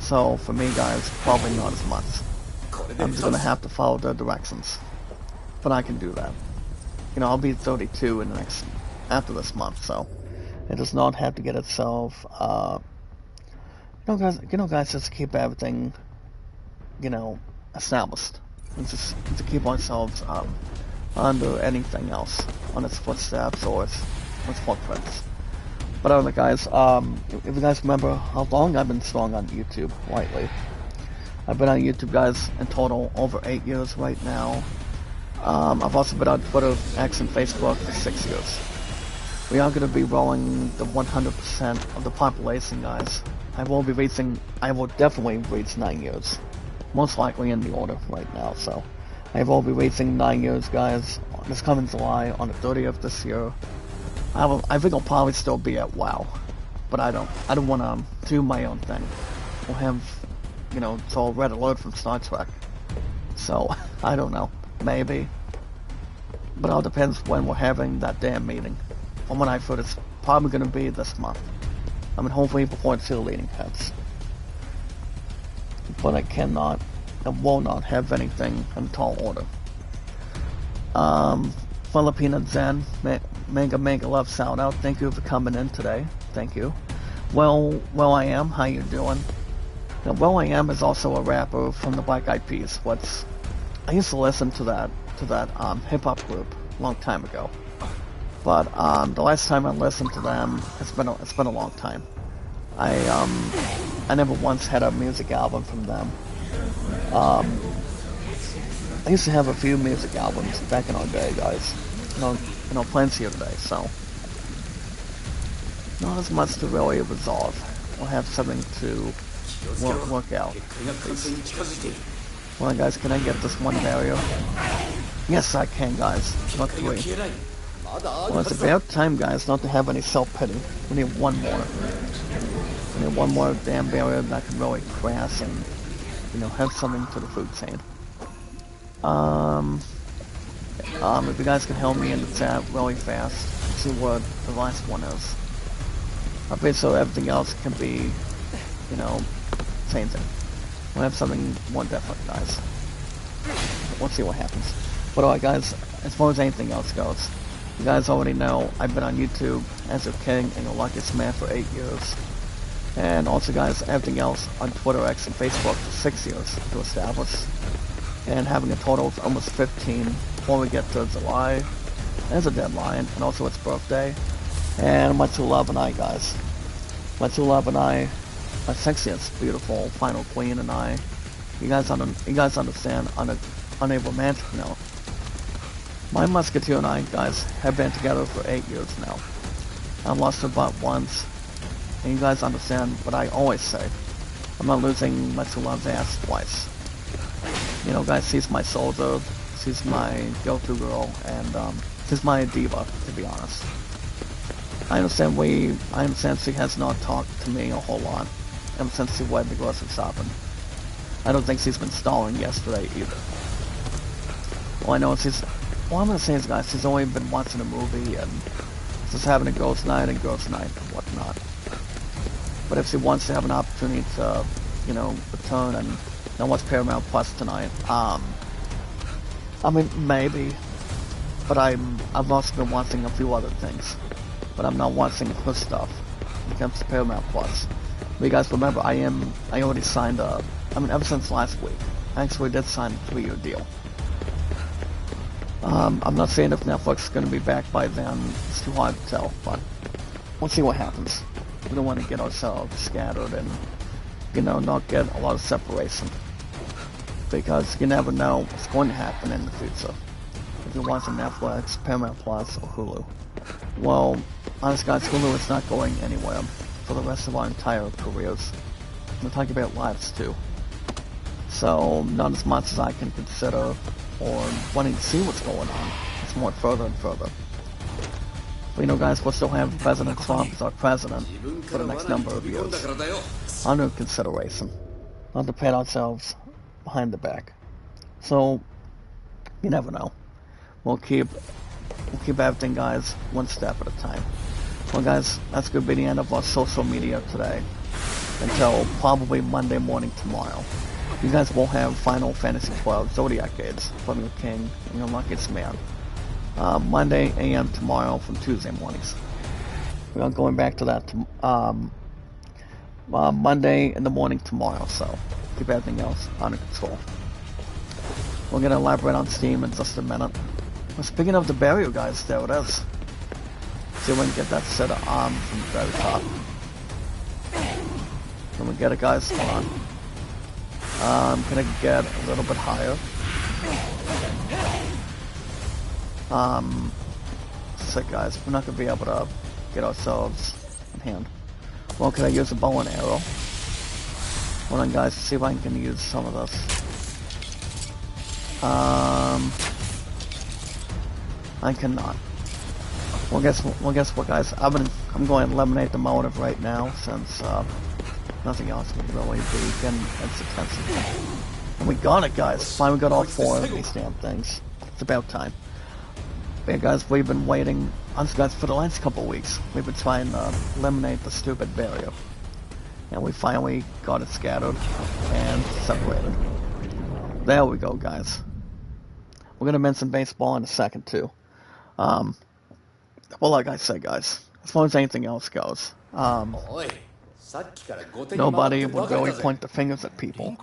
So for me, guys, probably not as much. I'm just gonna have to follow their directions, but I can do that. You know, I'll be 32 in after this month, so it does not have to get itself. You know, guys, just keep everything, you know, established, and just to keep ourselves under anything else on its footsteps or its footprints. But other guys, if you guys remember how long I've been strong on YouTube lately, I've been on YouTube, guys, in total over 8 years right now. I've also been on Twitter, X, and Facebook for 6 years. We are going to be rolling the 100% of the population, guys. I will definitely reach 9 years. Most likely in the order right now, so. I will be reaching 9 years, guys, this coming July, on the 30th this year. I think I'll probably still be at WoW. But I don't want to do my own thing. We'll have, you know, it's all red alert from Star Trek. So, I don't know. Maybe. But it all depends when we're having that damn meeting. From what I've heard, it's probably going to be this month. I mean, hopefully before it's leading heads. But I cannot and will not have anything in tall order. Filipina Zen, mega love shout out. Thank you for coming in today. Thank you. Well I Am, how you doing? Now, Well I Am is also a rapper from the Black Eyed Peas. I used to listen to that hip hop group a long time ago. But the last time I listened to them, it's been a long time. I never once had a music album from them. I used to have a few music albums back in our day, guys. You know, plenty of today, so not as much to really resolve. We'll have something to work out. Well, guys, can I get this one barrier? Yes, I can, guys. Not 3. Well, it's about time, guys, not to have any self-pity. We need one more. We need one more damn barrier that can really crash and, you know, have something to the food chain. If you guys can help me in the chat really fast, see what the last one is. Okay, so everything else can be, you know, changing. We'll have something more definite, guys. We'll see what happens. But alright, guys, as far as anything else goes, you guys already know I've been on YouTube as a king and the luckiest man for 8 years. And also, guys, everything else on Twitter, X, and Facebook for 6 years to establish. And having a total of almost 15 before we get to July as a deadline, and also its birthday. And my true love and I, guys. My true love and I, my sexiest, beautiful, final queen and I. You guys understand on an unromantic note. My musketeer and I, guys, have been together for 8 years now. I've lost her but once. And you guys understand what I always say. I'm not losing my true love's ass twice. You know, guys, she's my soldier, she's my go-to girl, and she's my diva, to be honest. I understand she has not talked to me a whole lot ever since she went to grocery shopping. I don't think she's been stalling yesterday either. All I know is all I'm gonna say is, guys, she's only been watching a movie and just having a girls' night and whatnot. But if she wants to have an opportunity to, you know, return and watch Paramount Plus tonight, I mean, maybe. But I've also been watching a few other things. But I'm not watching her stuff when it comes to Paramount Plus. But you guys remember, I already signed up. I mean, ever since last week, I actually did sign a 3-year deal. I'm not saying if Netflix is going to be back by then. It's too hard to tell, but we'll see what happens. We don't want to get ourselves scattered and, you know, not get a lot of separation. Because you never know what's going to happen in the future. if you're watching Netflix, Paramount Plus, or Hulu. Well, honest guys, Hulu is not going anywhere for the rest of our entire careers. We're talking about lives too. So, not as much as I can consider or wanting to see what's going on. It's more further and further. But you know guys, we'll still have President Trump as our president for the next number of years. Under consideration. Not to pat ourselves behind the back. So, you never know. We'll keep everything, guys, one step at a time. Well, guys, that's going to be the end of our social media today. Until probably Monday morning tomorrow. You guys will have Final Fantasy XII Zodiac Age from your king and your luckiest man. Monday AM tomorrow from Tuesday mornings. We are going back to that Monday in the morning tomorrow, so keep everything else under control. We're going to elaborate on Steam in just a minute. Well, speaking of the barrier, guys, there it is. See if we can get that set of arms from the very top. Can we get it, guys? Hold on. Can I get a little bit higher? Sick, guys. We're not going to be able to get ourselves in hand. Well, can I use a bow and arrow? Hold on, guys. See if I can use some of this. I cannot. Well, guess what, guys? I'm going to eliminate the motive right now since nothing else would really be getting as expensive. And we got it, guys. Finally got all 4 of these damn things. It's about time. But yeah, guys, we've been waiting, honestly, guys, for the last couple of weeks. We've been trying to eliminate the stupid barrier. And we finally got it scattered and separated. There we go, guys. We're going to mention baseball in a second, too. Well, like I said, guys, as far as anything else goes, nobody would really point the fingers at people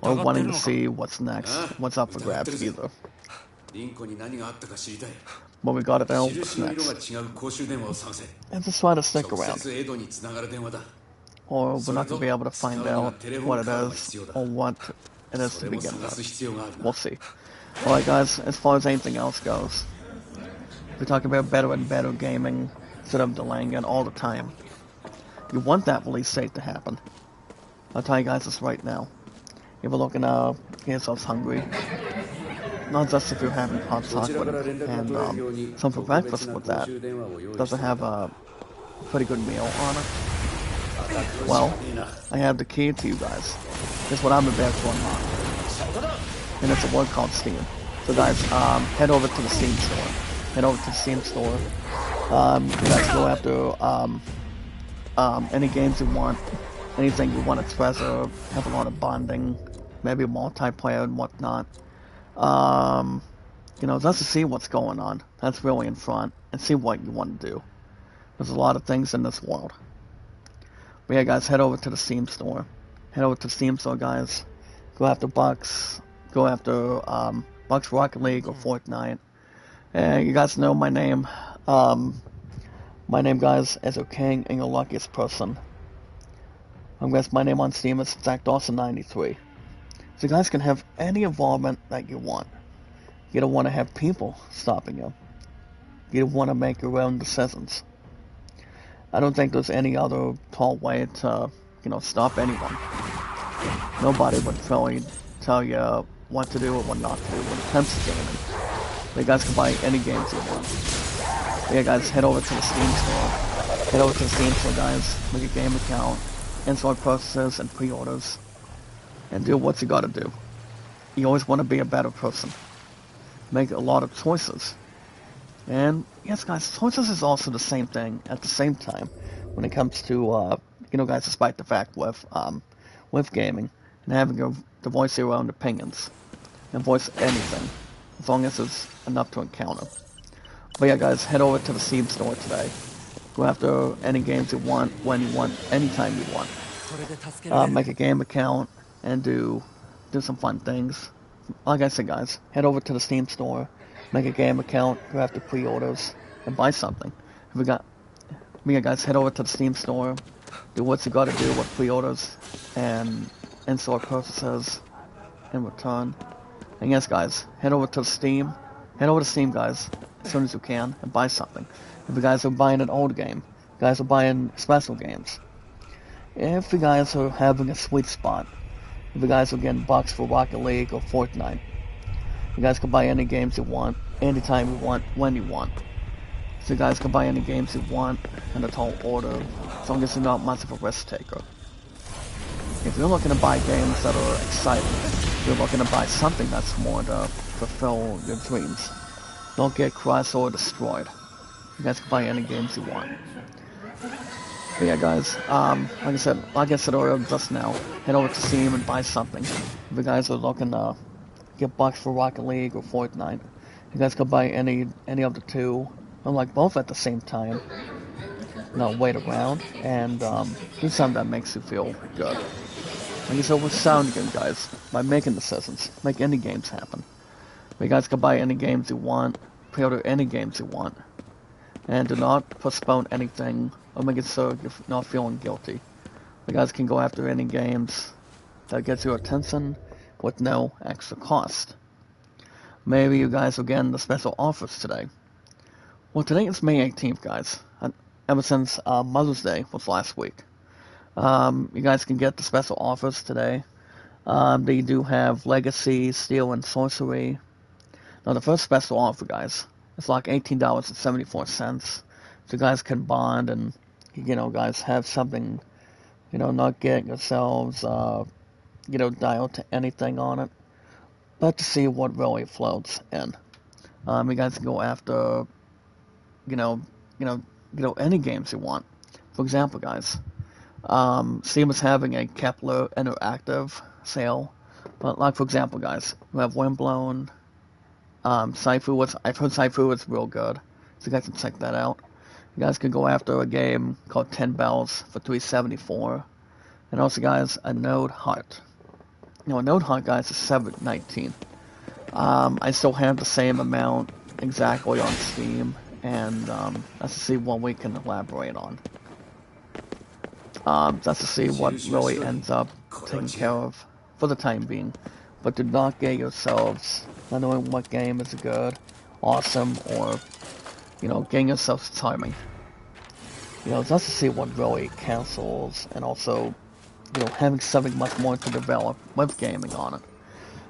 or wanting to see what's next, what's up for grabs either. But we gotta know what's next. And just try to stick around. Or we're not gonna be able to find out what it is or what it is to begin with. We'll see. Alright, guys, as far as anything else goes, we talk about better and better gaming instead of delaying it all the time. You want that release date to happen. I'll tell you guys this right now. If you're looking to get yourselves hungry, not just if you're having hot chocolate and some for breakfast with that, doesn't have a pretty good meal on it. Well, I have the key to you guys. It's what I'm about to unlock. And it's a word called Steam. So guys, head over to the Steam store. Head over to the Steam store. You guys go after any games you want, anything you want to express or have a lot of bonding, maybe multiplayer and whatnot. You know, just to see what's going on. That's really in front, and see what you want to do. There's a lot of things in this world. But yeah, guys, head over to the Steam store. Head over to the Steam store, guys. Go after Bucks. Go after Bucks Rocket League or Fortnite. And you guys know my name. My name, guys, is your king and your luckiest person. Guys, my name on Steam is Zach Dawson93. So you guys can have any involvement that you want. You don't want to have people stopping you. You don't want to make your own decisions. I don't think there's any other tall way to, you know, stop anyone. Nobody would really tell you what to do or what not to do when it comes to gaming. But you guys can buy any games you want. But yeah, guys, head over to the Steam store. Head over to the Steam store, guys. Make a game account. Install purchases and pre-orders. And do what you gotta do. You always want to be a better person. Make a lot of choices. And yes, guys, choices is also the same thing at the same time when it comes to, you know, guys, despite the fact with gaming and having to voice your own opinions and voice anything as long as it's enough to encounter. But yeah, guys, head over to the Steam store today. Go after any games you want, when you want, anytime you want. Make a game account and do some fun things. Like I said, guys, head over to the Steam store, make a game account, go after pre-orders, and buy something. Yeah, guys, head over to the Steam store, do what you gotta do with pre-orders and in-store purchases in return. And yes, guys, head over to Steam, head over to Steam, guys, as soon as you can, and buy something. If you guys are buying an old game, if you guys are buying special games, if you guys are having a sweet spot, if you guys are getting bucks for Rocket League or Fortnite, you guys can buy any games you want, anytime you want, when you want. So you guys can buy any games you want in a tall order, as long as you're not much of a risk taker. If you're looking to buy games that are exciting, if you're looking to buy something that's more to fulfill your dreams, don't get crushed or destroyed. You guys can buy any games you want. But yeah, guys, like I said earlier just now, head over to Steam and buy something. If you guys are looking to get bucks for Rocket League or Fortnite, you guys can buy any of the two, or like both at the same time. Wait around and do something that makes you feel good. Like I said with sound game, guys, by making decisions, make any games happen. You guys can buy any games you want, pre-order any games you want, and do not postpone anything or make it so you're not feeling guilty. You guys can go after any games that gets your attention with no extra cost. Maybe you guys are getting the special offers today. Well, today is May 18th, guys. Ever since Mother's Day was last week. You guys can get the special offers today. They do have Legacy, Steel, and Sorcery. Now, the first special offer, guys, is like $18.74. So you guys can bond and, guys have something, not get yourselves, dialed to anything on it, but to see what really floats in. You guys can go after, any games you want. For example, guys, Steam is having a Kepler Interactive sale. But like, for example, guys, we have Windblown, Saifu. I've heard Saifu is real good, so you guys can check that out. You guys can go after a game called 10 Bells for $3.74. And also, guys, a Node Heart. A Node Heart, guys, is $7.19. I still have the same amount exactly on Steam, and let's see what we can elaborate on. That's to see what really ends up taken care of for the time being. But do not get yourselves not knowing what game is good, awesome, or, getting yourselves timing. Just to see what really cancels, and also, having something much more to develop with gaming on it.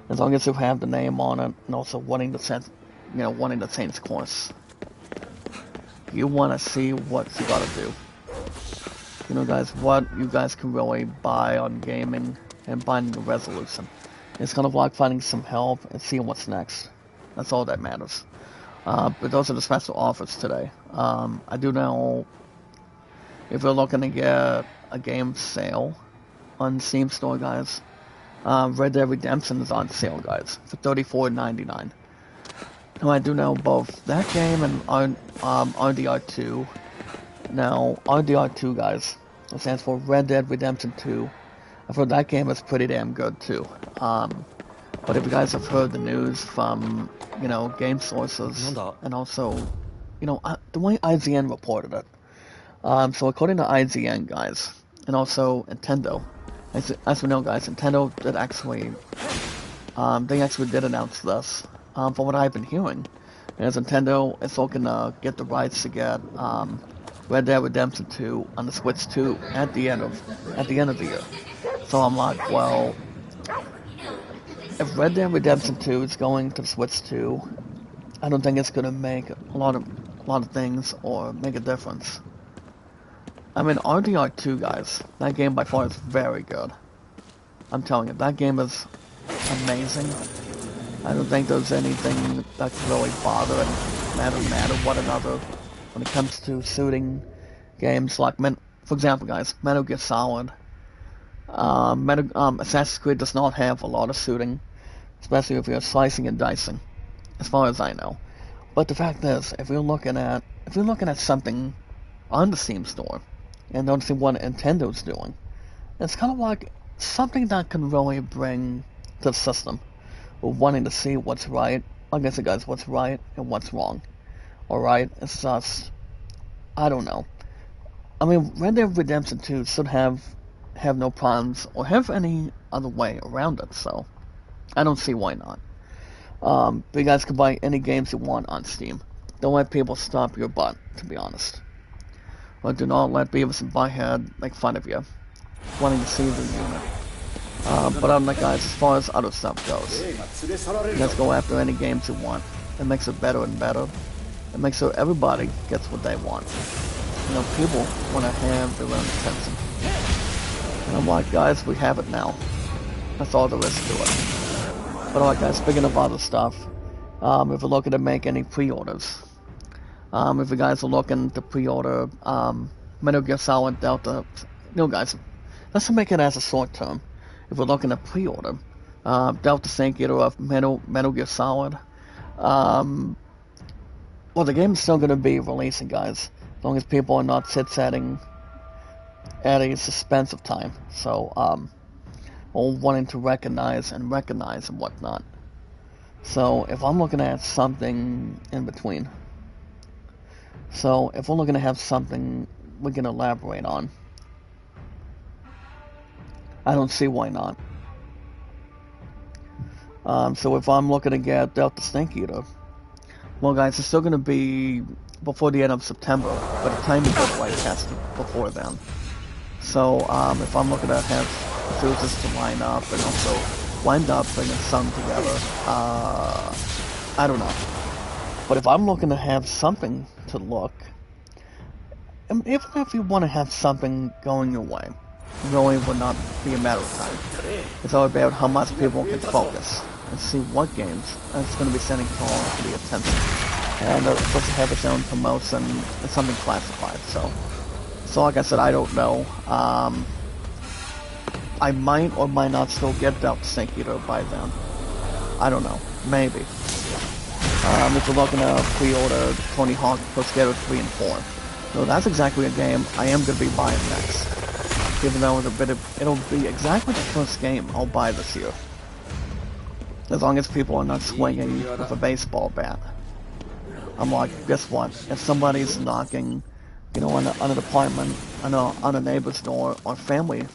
As long as you have the name on it, and also wanting to change course. You want to see what you gotta do. Guys, what you guys can really buy on gaming and finding a resolution. It's kind of like finding some help and seeing what's next. That's all that matters. But those are the special offers today. I do know if you're looking to get a game sale on Steam Store, guys, Red Dead Redemption is on sale, guys, for $34.99. Now, I do know both that game and RDR2. Now, RDR2, guys, it stands for Red Dead Redemption 2. I've heard that game is pretty damn good, too. But if you guys have heard the news from, game sources, and also, the way IGN reported it. So according to IGN, guys, and also Nintendo, as we know, guys, Nintendo did actually, they actually did announce this. From what I've been hearing, is Nintendo is looking to get the rights to get Red Dead Redemption 2 on the Switch 2 at the end of the year. So I'm like, well, if Red Dead Redemption 2 is going to Switch 2, I don't think it's gonna make a lot of things or make a difference. I mean, RDR2, guys, that game by far is very good. I'm telling you, that game is amazing. I don't think there's anything that can really bother and matter one another when it comes to shooting games like, for example, guys, Metal Gear Solid. Assassin's Creed does not have a lot of shooting, especially if you're slicing and dicing, as far as I know. But the fact is, if you're looking at something on the Steam store and noticing what Nintendo's doing, it's kind of like something that can really bring to the system. Wanting to see what's right. Like I said, guys, what's right and what's wrong. Alright? It's just, I don't know. I mean, Red Dead Redemption 2 should have no problems or have any other way around it, so I don't see why not. But you guys can buy any games you want on Steam. Don't let people stop your butt, to be honest. Or do not let Beavis and Butthead make fun of you, wanting to see the unit. But other than that, guys, as far as other stuff goes, you guys go after any games you want. It makes it better and better. It makes sure everybody gets what they want. You know, people want to have their own attention. And I'm like, guys, we have it now. That's all there is to it. But alright, guys, speaking of other stuff, if we're looking to make any pre-orders, if you guys are looking to pre-order Metal Gear Solid Delta, guys, let's make it as a short term. If we're looking to pre-order Delta Singular of Metal Gear Solid, well, the game's still going to be releasing, guys, as long as people are not chit-chatting at a suspense of time. So, or wanting to recognize and whatnot. So, if I'm looking at something in between, so if we're looking to have something we can elaborate on, I don't see why not. So if I'm looking to get Delta Snake Eater, well, guys, it's still going to be before the end of September, but the timing giveaway has to before then. So if I'm looking to have enthusiasts to line up and also wind up bringing some together, I don't know. But if I'm looking to have something to look, and even if you want to have something going your way, it really will not be a matter of time. It's all about how much people can focus and see what games it's going to be sending to all to the attention. And it's supposed to have its own promotion and something classified. So like I said, I don't know. I might or might not still get Delta Snake Eater by then. I don't know. Maybe. If you're looking to pre-order Tony Hawk Pro Skater 3 and 4. So that's exactly a game I am going to be buying next. Even though it'll be exactly the first game I'll buy this year. As long as people are not swinging with a baseball bat. I'm like, guess what? If somebody's knocking, on an apartment, on a neighbor's door, or family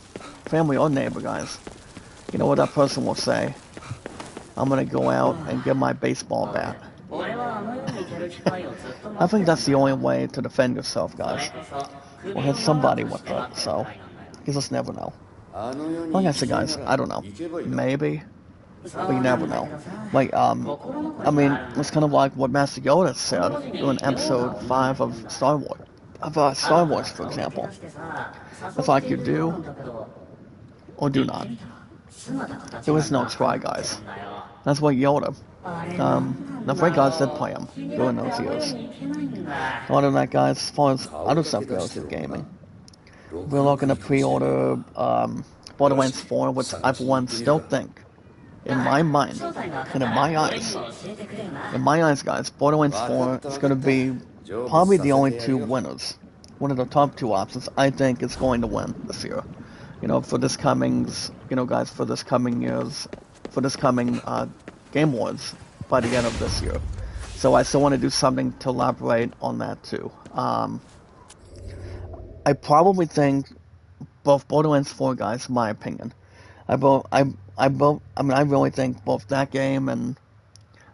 or neighbor, guys, you know what that person will say? I'm gonna go out and get my baseball bat. I think that's the only way to defend yourself, guys. Or hit somebody with it, so you just never know. Like I said, guys, I don't know. Maybe, but you never know. Like, I mean, it's kind of like what Master Yoda said during Episode 5 of Star Wars, for example. It's like you do or do not. There is no try, guys. That's what Yoda. The Frank guys did play him during those years. Other than that, guys, as far as other stuff goes with gaming, we're looking to pre-order Borderlands 4, which I for one still think, in my mind, and in my eyes, guys, Borderlands 4 is going to be probably the only two winners. One of the top two options I think is going to win this year. For this coming Game Awards by the end of this year. So I still want to do something to elaborate on that too. I probably think both Borderlands 4, guys, in my opinion. I really think both that game and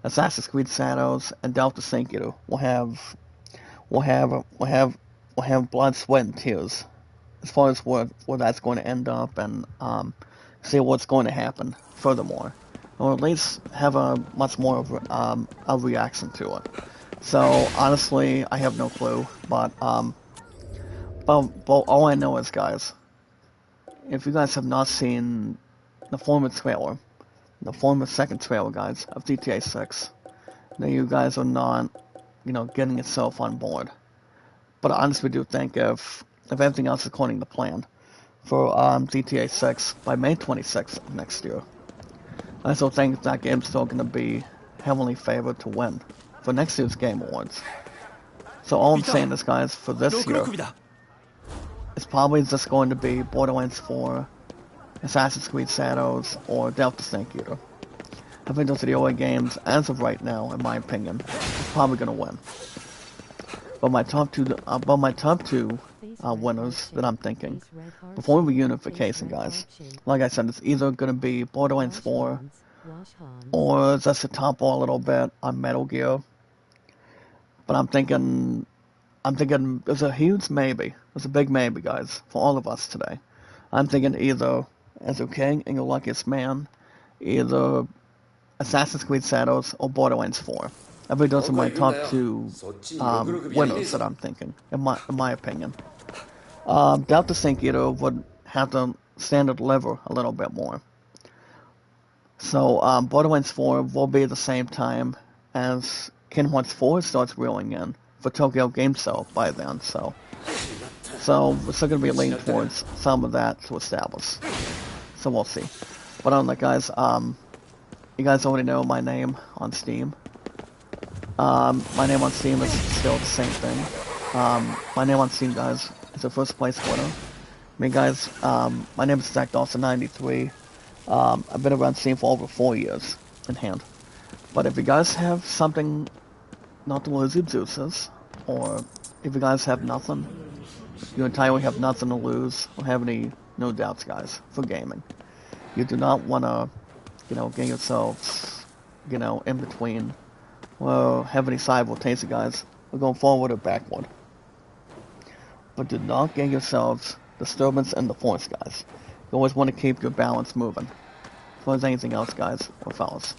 Assassin's Creed Shadows and Delta Snake Eater will have blood, sweat, and tears as far as where that's going to end up and see what's going to happen furthermore, or at least have a much more of a reaction to it. So honestly, I have no clue, but all I know is, guys, if you guys have not seen the former second trailer, guys, of GTA 6, then you guys are not, getting yourself on board. But I honestly do think if everything else is according to plan for GTA 6 by May 26th of next year, I still think that game's still going to be heavily favored to win for next year's Game Awards. So all I'm saying is, guys, for this year, it's probably just going to be Borderlands 4, Assassin's Creed Shadows, or Delta Snake Eater. I think those are the only games, as of right now, in my opinion, is probably going to win. But my top two winners that I'm thinking, before reunification, guys, like I said, it's either going to be Borderlands 4 or just to topple a little bit on Metal Gear. But I'm thinking there's a huge maybe. There's a big maybe, guys, for all of us today. I'm thinking either as a king and your luckiest man, either Assassin's Creed Shadows or Borderlands 4. I believe those are my top two winners that I'm thinking, in my opinion. Doubt to think either would have to stand to deliver a little bit more. So Borderlands 4 will be at the same time as Kingdom Hearts 4 starts reeling in for Tokyo Game Show by then. So we're still going to be leaning towards some of that to establish. So we'll see. But on that, guys, you guys already know my name on Steam. My name on Steam is still the same thing. My name on Steam, guys, is the first place winner. I mean, guys, my name is Zach Dawson93. I've been around Steam for over 4 years in hand. But if you guys have something not to lose your juices, or if you guys have nothing, you entirely have nothing to lose, or have any no doubts, guys, for gaming, you do not want to, get yourselves, in between, well, have any sideward taste, guys. We're going forward or backward. But do not get yourselves disturbance in the force, guys. You always want to keep your balance moving. As well as anything else, guys, or fellas.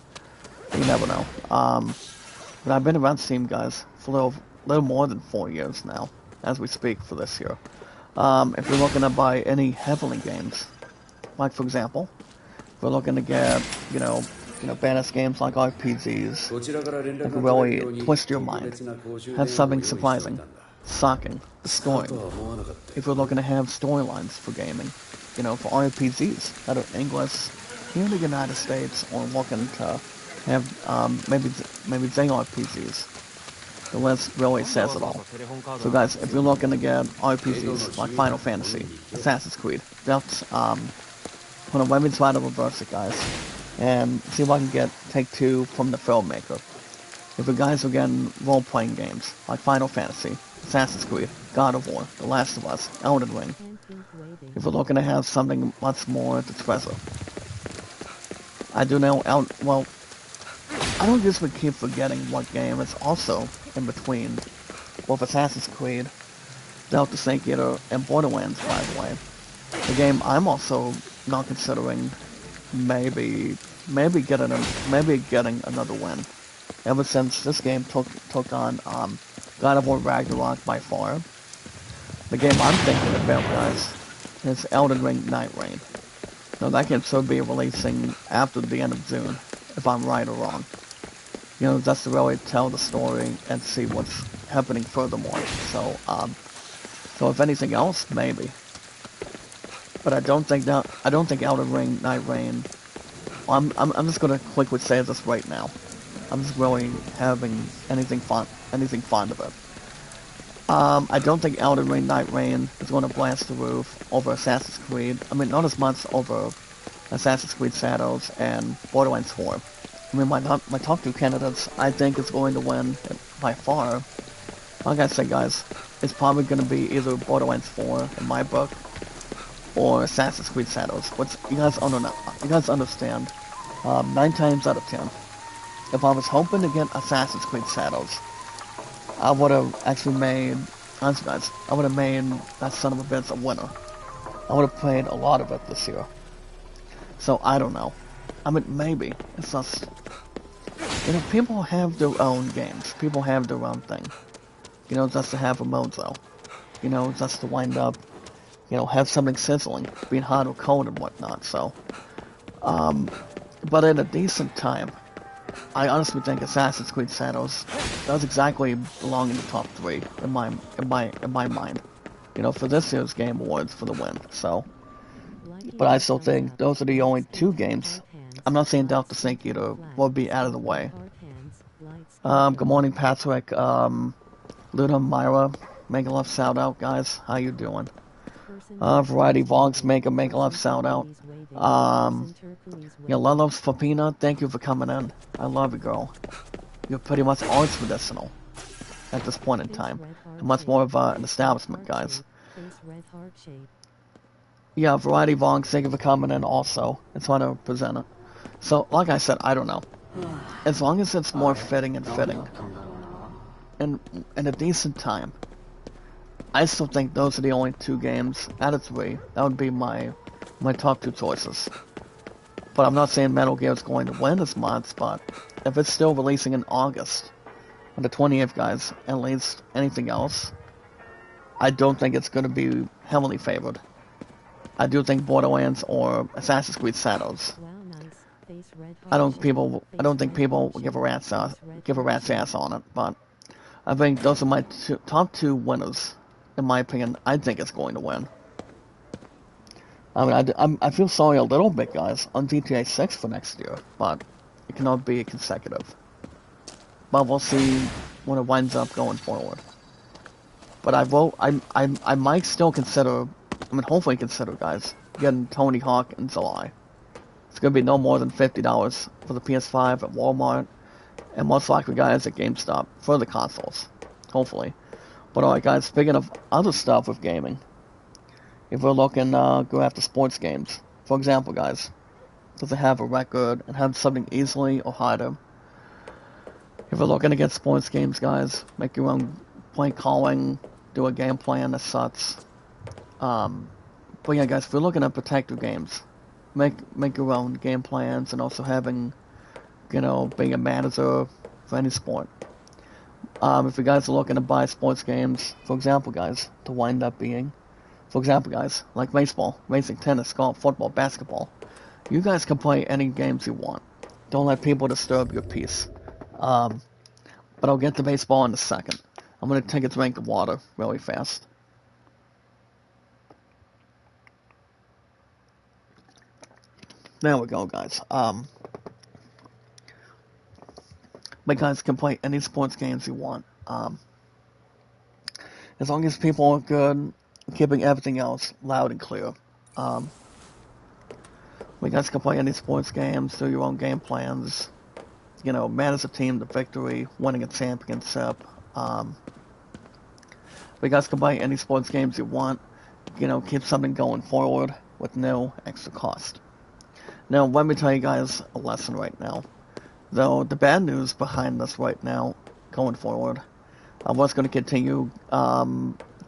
You never know. But I've been around Steam, guys, for a little more than 4 years now, as we speak for this year. If you're looking to buy any Heavenly games, like for example, if we're looking to get, badass games like RPGs, that can really twist your mind, have something surprising, shocking, destroying. If we're looking to have storylines for gaming, for RPGs that are English here in the United States, or looking to have maybe JRPGs. The list really says it all. So guys, if you're looking to get RPGs like Final Fantasy, Assassin's Creed, that's let me try to reverse it, guys, and see if I can take two from the filmmaker. If you guys are getting role-playing games like Final Fantasy, Assassin's Creed, God of War, The Last of Us, Elden Ring, if we're looking to have something much more to treasure, I do know, I don't usually keep forgetting what game is also in between both Assassin's Creed, Delta Snake Eater, and Borderlands, by the way. The game I'm also not considering maybe getting another win. Ever since this game took on God of War Ragnarok by far, the game I'm thinking about, guys, is Elden Ring Night Reign. Now that game should be releasing after the end of June, if I'm right or wrong. Just to really tell the story and see what's happening furthermore. So if anything else, maybe. But I don't think Elden Ring Night Reign. I'm just gonna quickly say this right now. I'm just really having anything fond of it. I don't think Elden Ring Night Reign is going to blast the roof over Assassin's Creed. I mean, not as much over Assassin's Creed Shadows and Borderlands 4. I mean, my top two candidates, I think, is going to win by far. Like I said, guys, it's probably going to be either Borderlands 4 in my book, or Assassin's Creed Shadows. Which you guys understand. 9 times out of 10, if I was hoping to get Assassin's Creed Shadows, I would have actually made, honestly guys, I would have made that son of a bitch a winner. I would have played a lot of it this year. So I don't know. I mean, maybe. It's just, people have their own games. People have their own thing. Just to have a mojo. Just to wind up, have something sizzling, being hot or cold and whatnot. So, but at a decent time, I honestly think Assassin's Creed Shadows does exactly belong in the top 3 in my mind. For this year's Game Awards for the win. So, but I still think those are the only 2 games. I'm not saying Delta Snake Eater will be out of the way. Good morning, Patrick. Luna, Myra, make a love shout out, guys. How you doing? Variety Vlogs, make a love shout out. Lelos Fapina, thank you for coming in. I love you, girl. You're pretty much arts medicinal at this point in time. And much more of an establishment, guys. Yeah, Variety Vlogs, thank you for coming in also. And trying to present it. So, like I said, I don't know. As long as it's more fitting and a decent time, I still think those are the only two games out of three. That would be my top two choices. But I'm not saying Metal Gear is going to win as much, but if it's still releasing in August, on the 20th, guys, at least anything else, I don't think it's going to be heavily favored. I do think Borderlands or Assassin's Creed Shadows. I don't think people will give a rat's ass on it, but I think those are my top two winners. In my opinion, I think it's going to win. I mean, I feel sorry a little bit, guys, on GTA 6 for next year, but it cannot be consecutive. But we'll see when it winds up going forward. But I might still consider, hopefully consider, guys, getting Tony Hawk in July. It's going to be no more than $50 for the PS5 at Walmart, and most likely, guys, at GameStop for the consoles. Hopefully. But alright, guys, speaking of other stuff with gaming, if we're looking go after sports games, for example, guys, does it have a record and have something easily or harder? If we're looking to get sports games, guys, make your own play calling, do a game plan as such. But yeah, guys, if we're looking at protective games, make your own game plans, and also having, being a manager for any sport. If you guys are looking to buy sports games, for example, guys, to wind up being, for example, guys, like baseball, racing, tennis, golf, football, basketball, you guys can play any games you want. Don't let people disturb your peace. But I'll get to baseball in a second. I'm going to take a drink of water really fast. There we go, guys. But guys can play any sports games you want. As long as people are good, keeping everything else loud and clear. You guys can play any sports games, do your own game plans. Manage a team to victory, winning a championship. You guys can play any sports games you want. Keep something going forward with no extra cost. Now, let me tell you guys a lesson right now. Though the bad news behind this right now, going forward, I was going to continue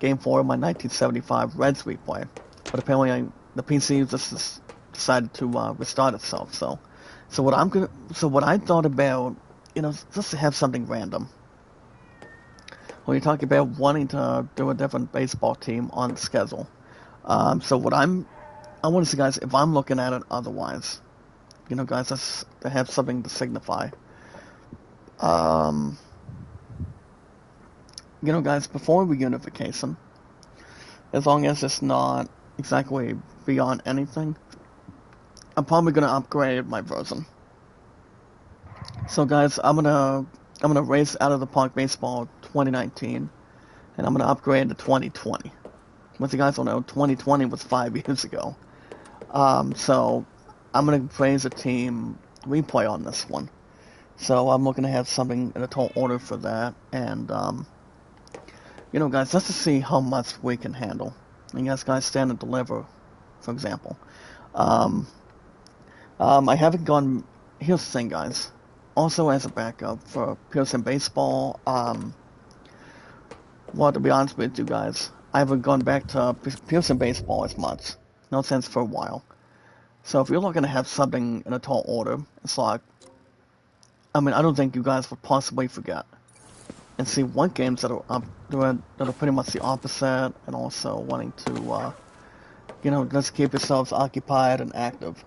Game 4 of my 1975 Reds replay, but apparently the PC just decided to restart itself. So what I thought about, just to have something random. When you're talking about wanting to do a different baseball team on the schedule, I want to see, guys, if I'm looking at it otherwise. Guys, that's to have something to signify. Guys, before reunification, as long as it's not exactly beyond anything, I'm probably gonna upgrade my version. So, guys, I'm gonna race out of the park baseball 2019, and I'm gonna upgrade to 2020. Once you guys don't know, 2020 was 5 years ago. So I'm going to praise a team replay on this one. So I'm looking to have something in a tall order for that. And, guys, just to see how much we can handle. And you guys stand and deliver, for example. I haven't gone... Here's the thing, guys. Also, as a backup for Pearson Baseball, well, to be honest with you guys, I haven't gone back to Pearson Baseball as much. No sense for a while. So if you're looking to have something in a tall order, it's like, I don't think you guys would possibly forget. And see what games that are pretty much the opposite, and also wanting to, just keep yourselves occupied and active.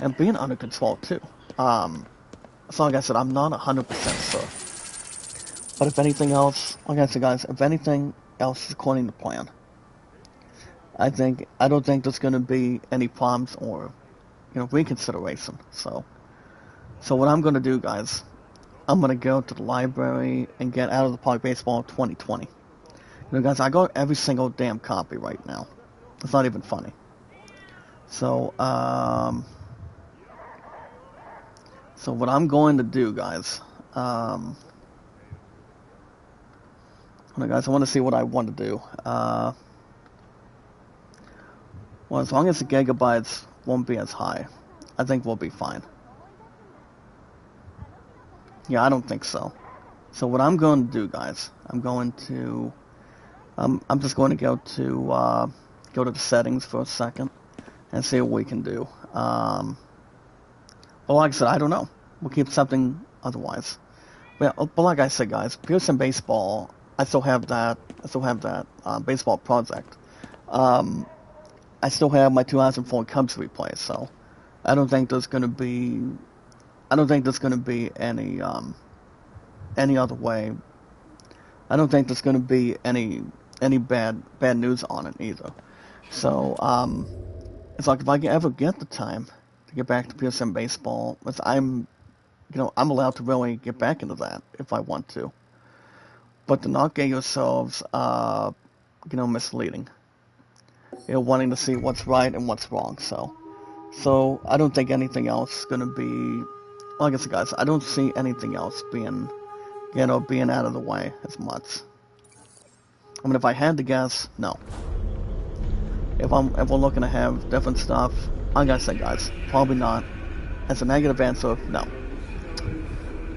And being under control, too. So like I said, I'm not 100% sure. But if anything else, like I said, guys, if anything else is according to plan, I don't think there's going to be any problems or, reconsideration. So what I'm going to do, guys, I'm going to go to the library and get Out of the Park Baseball 2020. Guys, I got every single damn copy right now. It's not even funny. So what I'm going to do, guys, guys, I want to see what I want to do. Well, as long as the gigabytes won't be as high, I think we'll be fine. Yeah, I don't think so. So what I'm going to do, guys, I'm just going to go to the settings for a second and see what we can do. But like I said, I don't know. We'll keep something otherwise. But like I said, guys, Pearson Baseball, I still have that. Baseball project. I still have my 2004 Cubs replay, so I don't think there's gonna be. I don't think there's gonna be any other way. I don't think there's gonna be any bad news on it either. So it's like if I ever get the time to get back to PSN baseball, I'm allowed to really get back into that if I want to. But to not get yourselves misleading. Wanting to see what's right and what's wrong. So I don't think anything else is gonna be. Like I said, guys, I don't see anything else being out of the way as much. I mean, if I had to guess, no. If we're looking to have different stuff, like I said, guys, probably not. As a negative answer, no.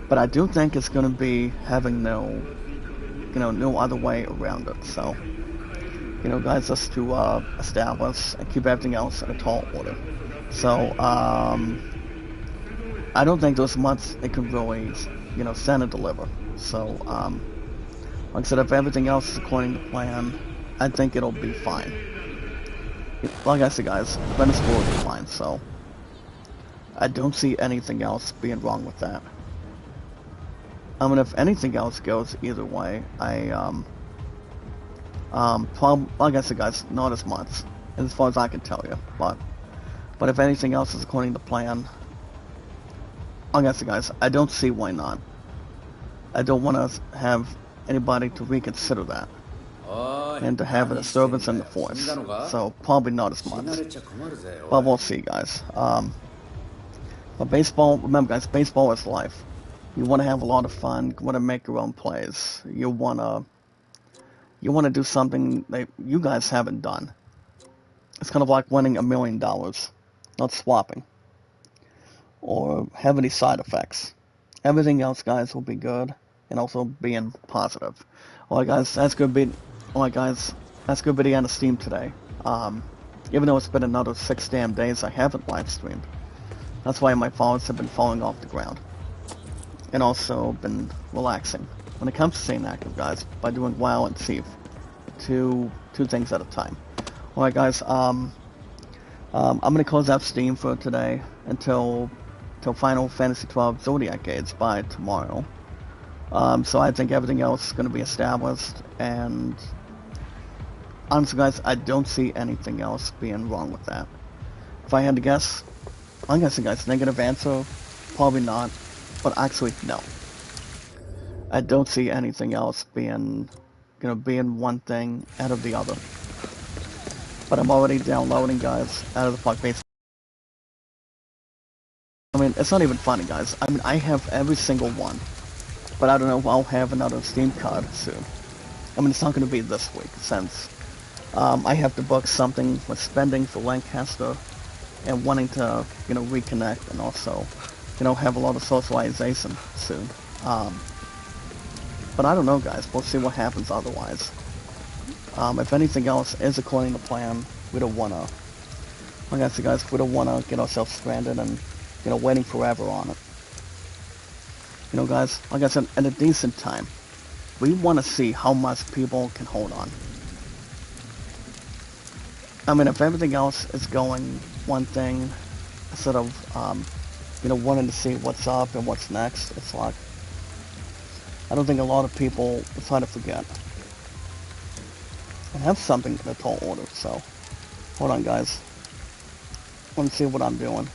But I do think it's gonna be having no other way around it. So, guys, just to establish and keep everything else in a tall order. So, I don't think there's much it can really, send and deliver. So, like I said, if everything else is according to plan, I think it'll be fine. Like I said, guys, Venice will be fine, so I don't see anything else being wrong with that. I mean, if anything else goes either way, like I said, guys, not as much, as far as I can tell you, but if anything else is according to plan, like I said, guys, I don't see why not. I don't want to have anybody to reconsider that, and to have a disturbance in the force, so probably not as much, but we'll see, guys. But baseball, remember, guys, baseball is life. You want to have a lot of fun, you want to make your own plays, you want to do something that you guys haven't done. It's kind of like winning $1 million, not swapping, or have any side effects. Everything else, guys, will be good, and also being positive. Alright, guys, that's gonna be the end of Steam today. Even though it's been another 6 damn days, I haven't live streamed. That's why my followers have been falling off the ground. And also been relaxing when it comes to staying active, guys, by doing WoW and Thief. Two things at a time. Alright, guys, I'm gonna close out Steam for today until Final Fantasy XII Zodiac Age by tomorrow. So I think everything else is gonna be established, and honestly, guys, I don't see anything else being wrong with that. If I had to guess, I'm guessing, guys, negative answer, probably not. But actually, no. I don't see anything else being one thing out of the other. But I'm already downloading, guys, out of the plug base. I mean, it's not even funny, guys. I mean, I have every single one. But I don't know if I'll have another Steam card soon. I mean, it's not going to be this week, since I have to book something with spending for Lancaster and wanting to, reconnect, and also have a lot of socialization soon. But I don't know, guys. We'll see what happens otherwise. If anything else is according to plan, we don't want to, like I said, guys, we don't want to get ourselves stranded and, waiting forever on it. Guys, like I said, at a decent time, we want to see how much people can hold on. I mean, if everything else is going one thing, instead of, wanting to see what's up and what's next, it's like, I don't think a lot of people will try to forget. And have something in a tall order, so, hold on, guys. Let me see what I'm doing.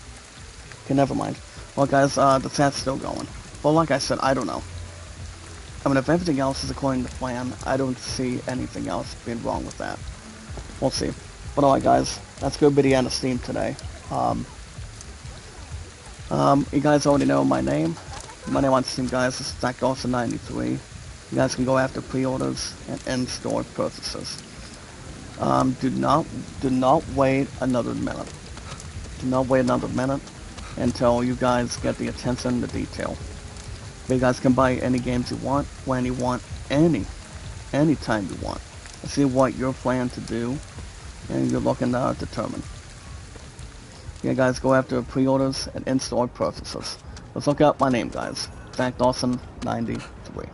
Okay, never mind. Well, guys, the chat's still going. Well, like I said, I don't know. I mean, if everything else is according to plan, I don't see anything else being wrong with that. We'll see. But alright, guys, that's gonna be the end of Steam today. You guys already know my name. My name on Steam, guys, is ZachDawson93. You guys can go after pre-orders and in-store purchases. Do not wait another minute. Do not wait another minute. until you guys get the attention to detail. You guys can buy any games you want, when you want, anytime you want. See what you're planning to do, and you're looking to determine. Yeah, guys, go after pre-orders and in-store purchases. Let's look up my name, guys. Zach Dawson 93.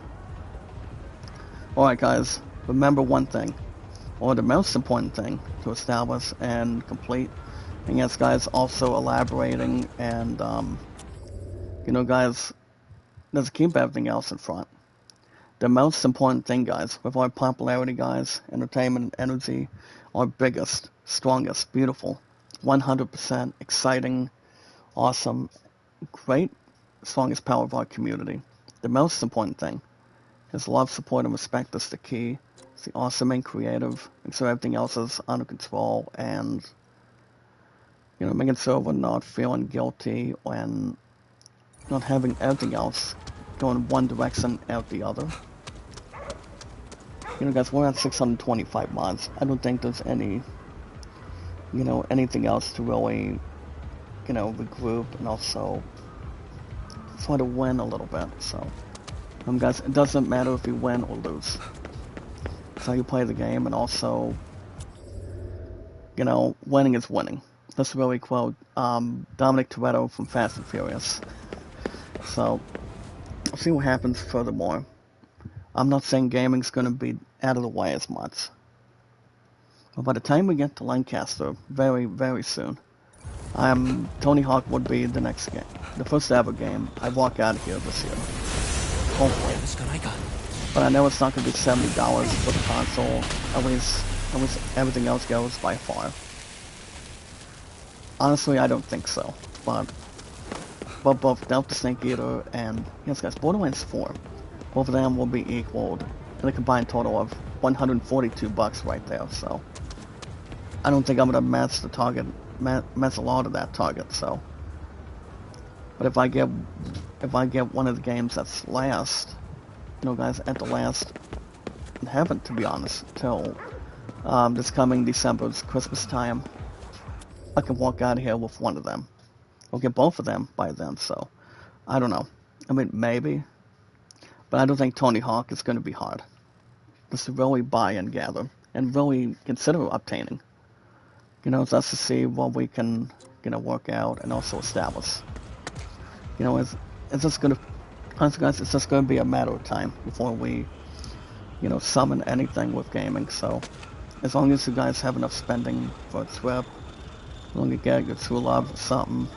Alright, guys, remember one thing, or the most important thing to establish and complete. And yes, guys, also elaborating and, guys, let's keep everything else in front. The most important thing, guys, with our popularity, guys, entertainment and energy, our biggest, strongest, beautiful, 100% exciting, awesome, great, strongest power of our community. The most important thing is love, support, and respect is the key. It's the awesome and creative, and so everything else is under control, and, making sure we're not feeling guilty and not having everything else going one direction out the other. Guys, we're at 625 mods. I don't think there's any, anything else to really, regroup and also try to win a little bit. So, guys, it doesn't matter if you win or lose. It's how you play the game, and also, winning is winning. That's really quote Dominic Toretto from Fast and Furious. So, we'll see what happens furthermore. I'm not saying gaming's going to be out of the way as much. But by the time we get to Lancaster, very, very soon, Tony Hawk would be the next game. The first ever game I walk out of here this year. Hopefully. But I know it's not going to be $70 for the console. At least everything else goes by far. Honestly, I don't think so. But both Delta Snake Eater and, yes guys, Borderlands 4, both of them will be equaled in a combined total of $142 right there, so I don't think I'm going to match the target, match a lot of that target, so. But if I get one of the games that's last, guys, at the last in heaven, to be honest, till this coming December's Christmas time, I can walk out of here with one of them. I'll get both of them by then, so I don't know. I mean, maybe, but I don't think Tony Hawk is going to be hard. Just to really buy and gather, and really consider obtaining. Just to see what we can, work out and also establish. It's just going to, honestly guys, it's just going to be a matter of time before we, summon anything with gaming. So, as long as you guys have enough spending for a trip, as long as you get your true love or something,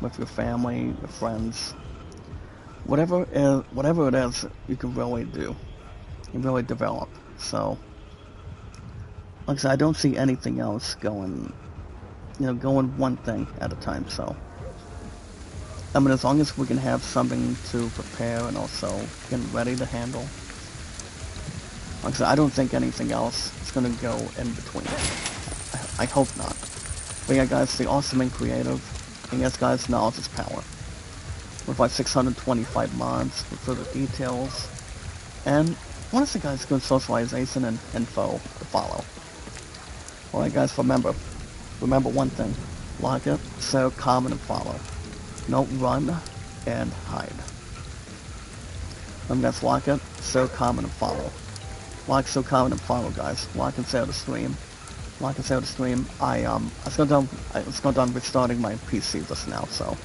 with your family, your friends, whatever it is, you can really do, and really develop. So, like I said, I don't see anything else going one thing at a time. So, I mean, as long as we can have something to prepare and also get ready to handle. Like I said, I don't think anything else is going to go in between. I hope not. But yeah, guys, the awesome and creative, and yes, guys, knowledge is power. With like 625 mods, with further details, and honestly, guys, good socialization and info to follow. Alright, guys, remember one thing: like it, share, comment, and follow. Don't run and hide. Guys, like it, share, comment, and follow. Like, share, comment, and follow, guys. Like and share the stream. Like and share the stream. I was done restarting my PC just now, so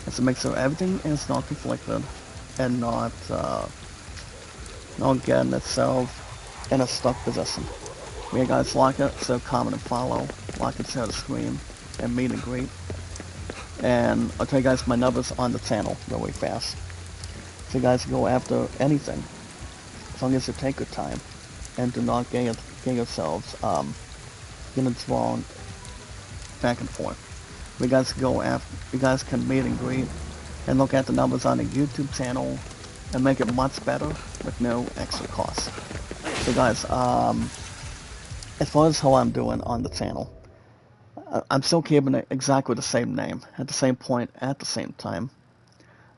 it's to make sure everything is not conflicted and not getting itself in a stuck position. Yeah, guys, like it, so comment and follow. Like and share the stream and meet and greet. And I'll tell you guys my numbers on the channel really fast. So you guys go after anything, as long as you take your time and do not get yourselves drawn back and forth. You guys can meet and greet and look at the numbers on the YouTube channel and make it much better with no extra cost. So guys, as far as how I'm doing on the channel, I'm still keeping it exactly the same name, at the same point, at the same time.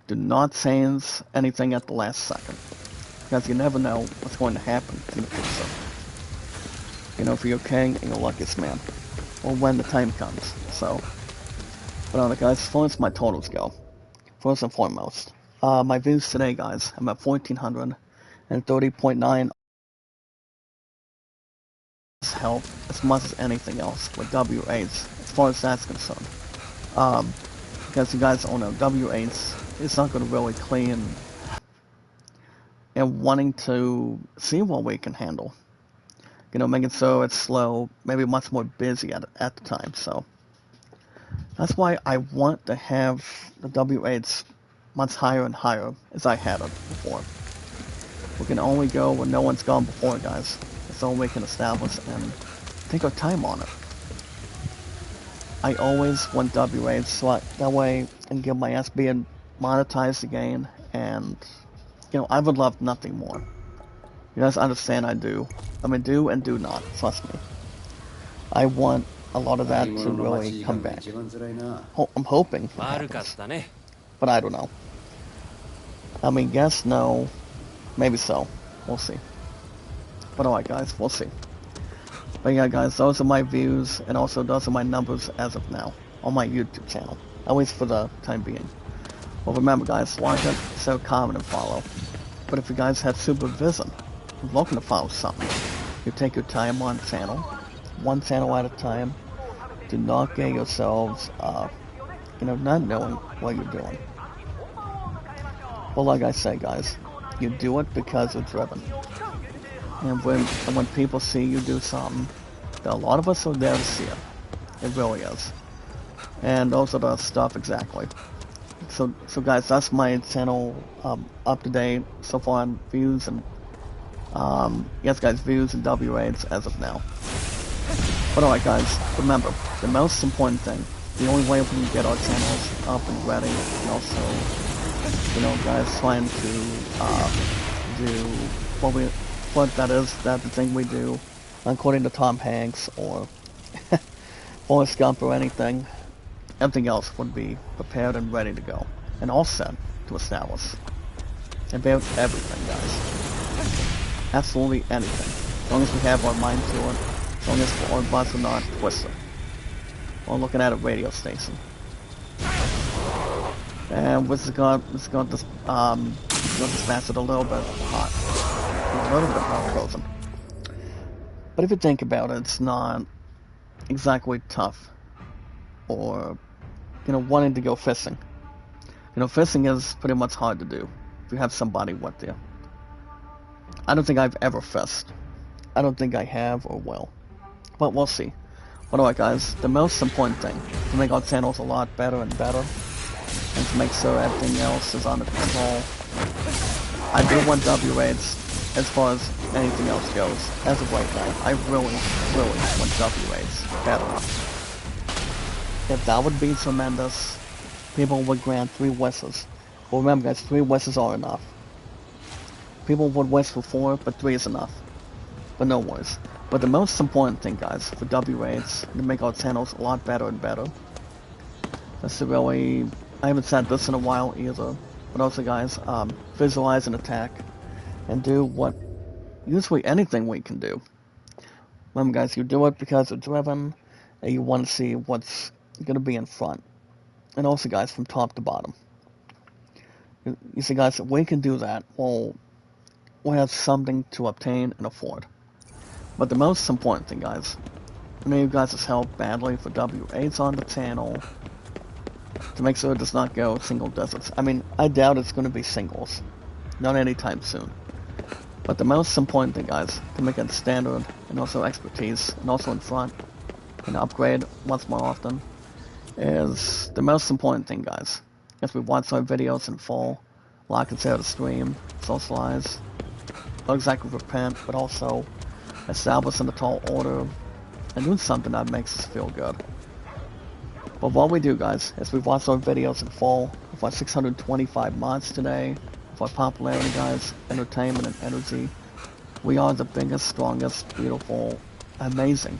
Do not change anything at the last second, because you never know what's going to happen in the future. For your king and your luckiest man, or when the time comes. So, But guys, as far as my totals go, first and foremost, my views today, guys, I'm at 1,430.9. Help as much as anything else with W8s, as far as that's concerned. Because you guys all know, W8s is not going to really clean, and wanting to see what we can handle. You know, making so it's slow, maybe much more busy at the time, so. That's why I want to have the W8s much higher and higher as I had it before. We can only go when no one's gone before, guys. That's all we can establish and take our time on it. I always want W8s so that way I can get my SB and monetize again, and you know, I would love nothing more. You guys understand I do. I mean, do and do not, trust me. I want a lot of that to really come back. I'm hoping it happens, but I don't know. I mean, guess no, maybe so. We'll see. But alright guys, we'll see. But yeah guys, those are my views, and also those are my numbers as of now, on my YouTube channel. At least for the time being. Well remember guys, like it, so comment and follow. But if you guys have supervision, you're looking to follow something, you take your time on the channel, one channel at a time. Do not get yourselves, you know, not knowing what you're doing. Well, like I say, guys, you do it because you're driven. And when people see you do something, a lot of us are there to see it. It really is. And those are the stuff exactly. So guys, that's my channel up to date so far on views and yes, guys, views and W8s as of now. But alright guys, remember, the most important thing, the only way we can get our channels up and ready, and also, you know, guys, trying to do that's the thing we do, according to Tom Hanks or Forrest Gump or anything, everything else would be prepared and ready to go, and all set to establish. About everything, guys. Absolutely anything. As long as we have our mind to it. As long as our butts are not twisted. Or looking at a radio station. And this got this bastard a little bit hot. A little bit hot frozen. But if you think about it, it's not exactly tough. Or, you know, wanting to go fishing. You know, fishing is pretty much hard to do. If you have somebody with you. I don't think I've ever fished. I don't think I have or will. But we'll see. But alright guys, the most important thing, to make our channels a lot better and better, and to make sure everything else is under control, I do want W8s as far as anything else goes. As of right now, I really want W8s better. If that would be tremendous, people would grant 3 wishes. Well remember guys, 3 wishes are enough. People would wish for 4, but 3 is enough. But no worries. But the most important thing, guys, for W8s, to make our channels a lot better and better, is to really, I haven't said this in a while either, but also, guys, visualize an attack, and do what, usually anything we can do. Remember, guys, you do it because you're driven, and you want to see what's going to be in front. And also, guys, from top to bottom. You see, guys, if we can do that, we'll have something to obtain and afford. But the most important thing, guys, I know you guys has helped badly for W8s on the channel to make sure it does not go single digits. I mean, I doubt it's going to be singles. Not anytime soon. But the most important thing, guys, to make it standard and also expertise and also in front and upgrade once more often is the most important thing, guys. As we watch our videos in full, like and share the stream, socialize, not exactly repent, but also establish in a tall order, and doing something that makes us feel good. But what we do, guys, is we watch our videos in full, with our 625 mods today, with our popularity, guys, entertainment and energy. We are the biggest, strongest, beautiful, amazing,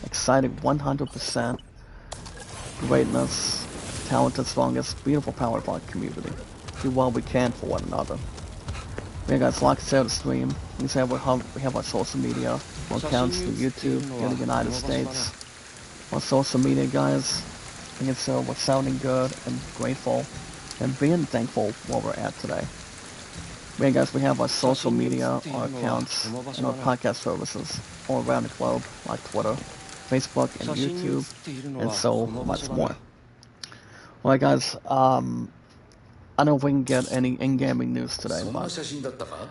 exciting, 100% greatness, talented, strongest, beautiful power of our community. Do what we can for one another. Yeah, guys, like and share the stream. You can say we have our social media, our accounts to YouTube, in the United States. Our social media, guys, And so we're sounding good and grateful and being thankful where we're at today. Man, guys, we have our social media, our accounts, and our podcast services all around the globe, like Twitter, Facebook, and YouTube, and so much more. Alright, guys, I don't know if we can get any in-gaming news today, but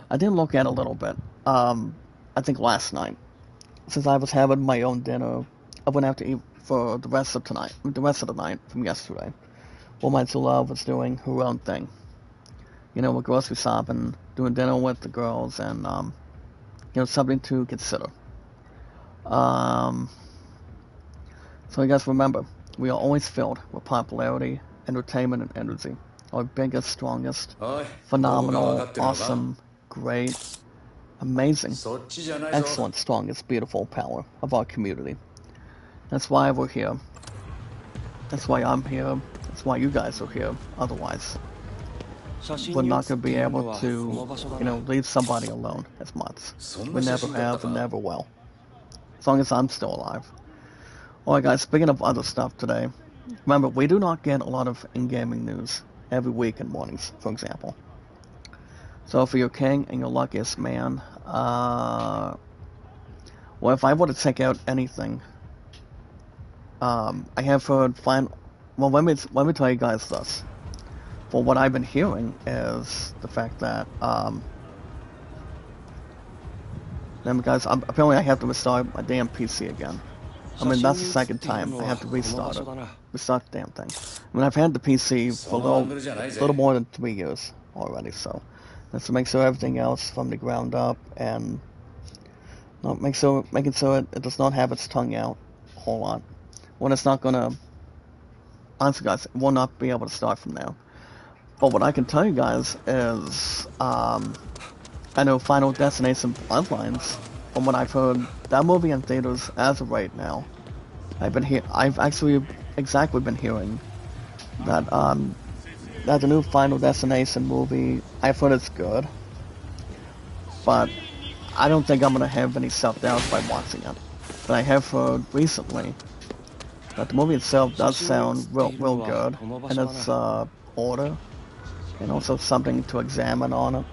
I did look at it a little bit, I think last night. Since I was having my own dinner, I wouldn't have to eat for the rest of the night from yesterday. Well, my two love was doing her own thing. You know, we're grocery shopping, doing dinner with the girls, and, you know, something to consider. So you guys remember, we are always filled with popularity, entertainment, and energy. Our biggest, strongest, phenomenal, awesome, great, amazing, excellent, strongest, beautiful power of our community. That's why we're here. That's why I'm here. That's why you guys are here. Otherwise, we're not going to be able to, you know, leave somebody alone as much. We never have and never will. As long as I'm still alive. Alright guys, speaking of other stuff today, remember, we do not get a lot of in-gaming news every week in mornings, for example. So if you're king and you're luckiest man, well, if I were to check out anything, I have heard well, let me tell you guys this. Well, what I've been hearing is the fact that, guys, apparently I have to restart my damn PC again. I mean, that's the second time I have to restart it. Restart the damn thing. I mean, I've had the PC for a little more than 3 years already, so that's to make sure everything else from the ground up and making sure it does not have its tongue out a whole lot. When it's not gonna, honestly guys, it will not be able to start from now. But what I can tell you guys is, I know Final Destination Bloodlines, from what I've heard, that movie in theaters as of right now. I've actually exactly been hearing that that the new Final Destination movie, I've heard it's good, but I don't think I'm gonna have any self-doubts by watching it. But I have heard recently that the movie itself does sound real good, and it's order, and also something to examine on it.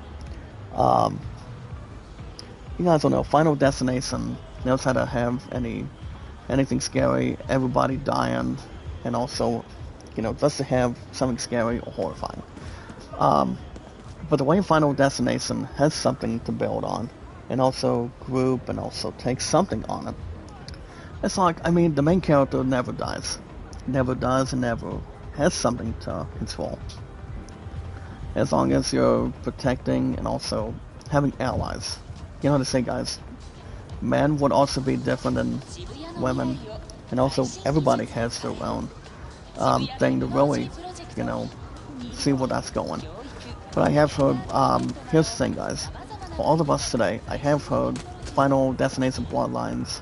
You guys don't know, Final Destination knows how to have anything scary, everybody dying, and also, you know, just to have something scary or horrifying. But the way Final Destination has something to build on, and also group, and also take something on it, it's like, I mean, the main character never dies. Never does and never has something to control. As long as you're protecting and also having allies. You know what to say, guys. Men would also be different than women, and also everybody has their own thing to really, you know, see where that's going. But I have heard, here's the thing, guys. For all of us today, I have heard Final Destination Bloodlines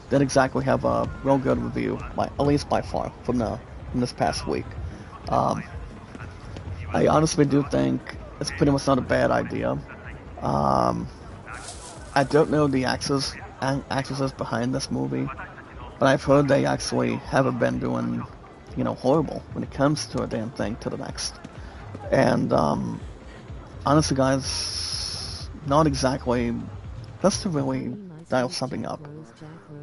did exactly have a real good review, at least by far, from this past week. I honestly do think it's pretty much not a bad idea. I don't know the actresses behind this movie, but I've heard they actually haven't been doing, you know, horrible when it comes to a damn thing to the next. And honestly, guys, not exactly. Just to really dial something up,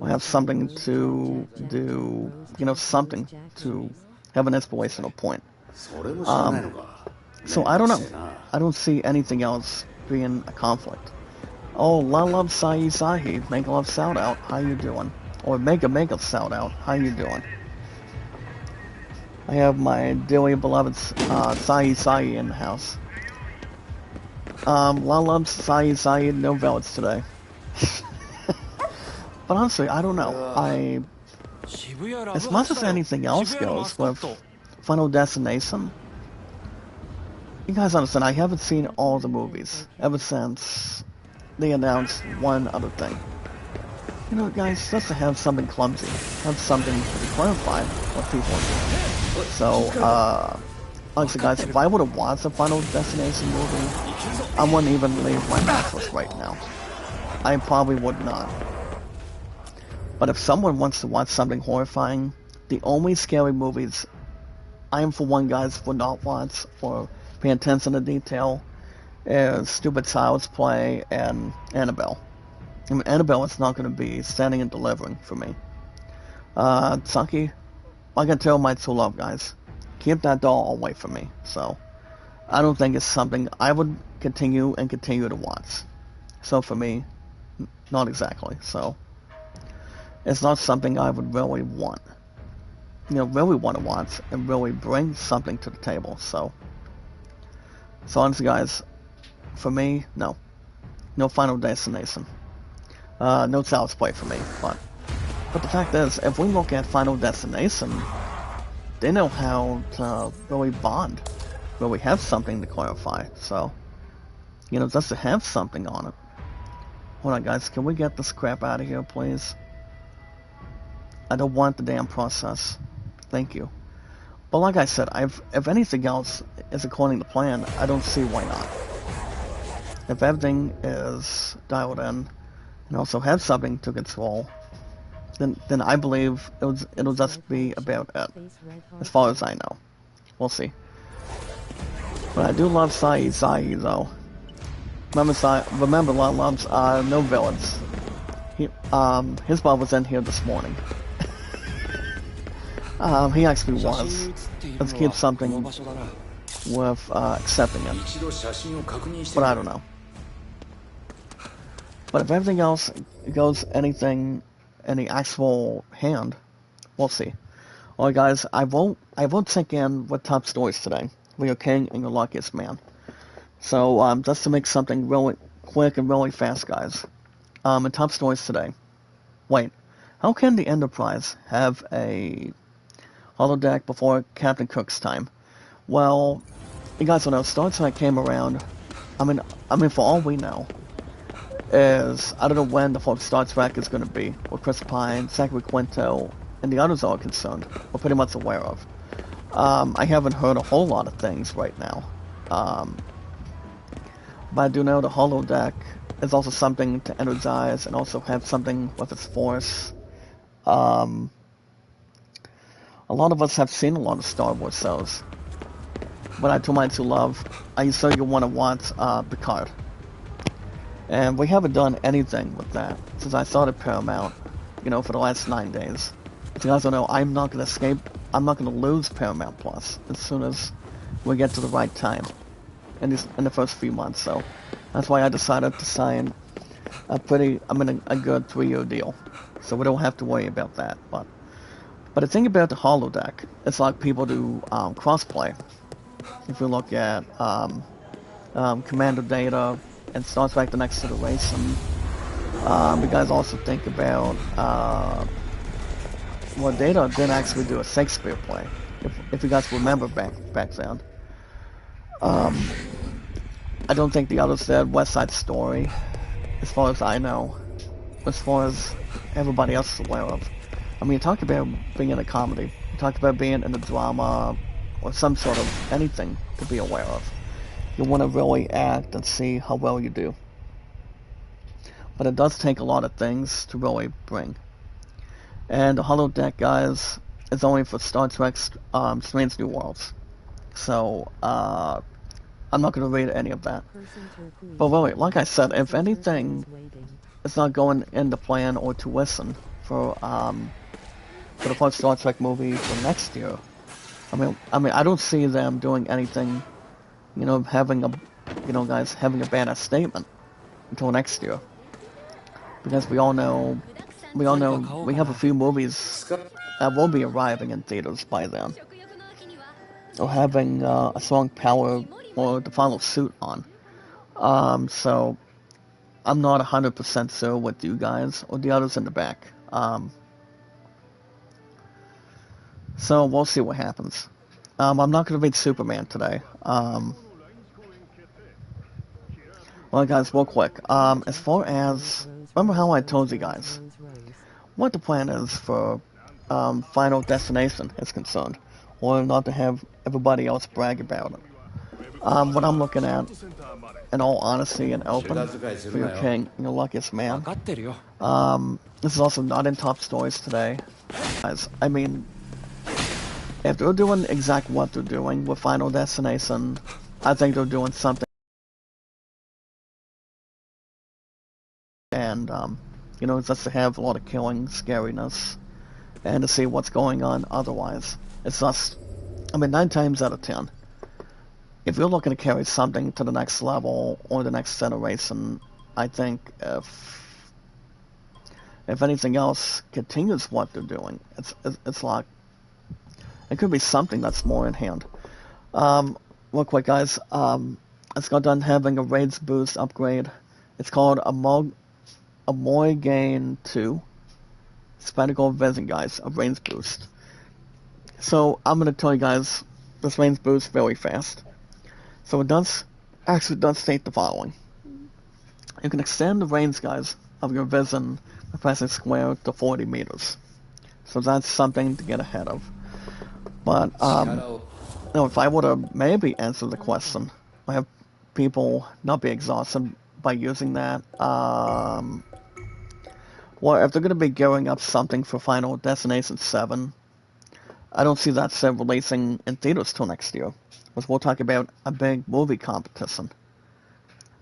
or have something to do, you know, something to have an inspirational point. So I don't know. I don't see anything else being a conflict. Oh, La Love Sahi, Mega Love Shout Out, how you doing? Or Mega Shout Out, how you doing? I have my dearly beloved Sahi in the house. La Love Sahi, no velvets today. But honestly, I don't know. As much as anything else goes with Final Destination, you guys understand, I haven't seen all the movies ever since they announced one other thing. You know, guys, just to have something clumsy, have something to clarify what people are doing. So, honestly, guys, if I would have watched the Final Destination movie, I wouldn't even leave my mattress right now. I probably would not. But if someone wants to watch something horrifying, the only scary movies I am for one, guys, would not want or pay attention to detail is Stupid Child's Play and Annabelle. I mean, Annabelle is not going to be standing and delivering for me. Saki, like I tell my two love guys, keep that doll away from me. So, I don't think it's something I would continue to watch. So for me, not exactly. So, it's not something I would really want. Really want to watch and really bring something to the table. So honestly, guys, for me, no. No Final Destination. No Child's Play for me. But the fact is, if we look at Final Destination, they know how to really bond. Really have something to clarify. So, just to have something on it. Hold on, guys. Can we get this crap out of here, please? I don't want the damn process. Thank you. But like I said, if anything else is according to plan, I don't see why not. If everything is dialed in and also have something to control, then I believe it'll just be about it. As far as I know. We'll see. But I do love Sai though. Remember loves no villains. His ball was in here this morning. He actually was. Let's keep something with accepting it. But I don't know. But if everything else goes any actual hand, we'll see. Alright guys, I won't check in with top stories today. For your king and your luckiest man. So just to make something really quick and really fast, guys. In top stories today. Wait, how can the Enterprise have a holodeck before Captain Cook's time? Well, you guys will know, Star Trek came around, I mean for all we know, is, I don't know when the fourth Star Trek is going to be, with Chris Pine, Zachary Quinto, and the others are concerned, we're pretty much aware of. I haven't heard a whole lot of things right now. But I do know the holodeck is also something to energize and also have something with its force. A lot of us have seen a lot of Star Wars shows. But I told my two love, I so you want to watch Picard. And we haven't done anything with that since I started Paramount, for the last 9 days. As you guys don't know, I'm not going to escape, I'm not going to lose Paramount Plus as soon as we get to the right time in the first few months. So that's why I decided to sign a good 3-year deal. So we don't have to worry about that. But the thing about the holodeck, it's like people do crossplay. If you look at Commander Data and Star Trek: The Next Generation, you guys also think about Data didn't actually do a Shakespeare play. If you guys remember back then. I don't think the others did West Side Story, as far as I know, as far as everybody else is aware of. I mean, you talk about being in a comedy, you talk about being in a drama, or some sort of anything to be aware of. You want to really act and see how well you do. But it does take a lot of things to really bring. And the holodeck, guys, is only for Star Trek Strange New Worlds. So, I'm not going to read any of that. But really, like I said, if anything, it's not going in the plan or to listen for the first Star Trek movie for next year. I mean, I don't see them doing anything, having a badass statement until next year. Because we all know we have a few movies that will be arriving in theaters by then. Or having a strong power or the final suit on. So I'm not 100% sure with you guys or the others in the back. So we'll see what happens. I'm not going to read Superman today. Well, guys, real quick. As far as, remember how I told you guys what the plan is for Final Destination is concerned, or not to have everybody else brag about it. What I'm looking at, in all honesty and open, for your king and your luckiest man, this is also not in top stories today. Guys, I mean, if they're doing exact what they're doing with Final Destination, I think they're doing something, and just to have a lot of killing, scariness, and to see what's going on otherwise. It's just, 9 times out of 10, if you're looking to carry something to the next level or the next generation, I think if anything else continues what they're doing, it's like it could be something that's more in hand. Real quick, guys, I just got done having a Raids boost upgrade. It's called Amoy 2. Spectacle Vision, guys, a range boost. So I'm gonna tell you guys this range boost very fast. So it does state the following. You can extend the range, guys, of your vision by pressing square to 40 meters. So that's something to get ahead of. But if I would have maybe answered the question, I have people not be exhausted by using that. Well, if they're going to be gearing up something for Final Destination 7, I don't see that set releasing in theaters till next year. Because we'll talk about a big movie competition.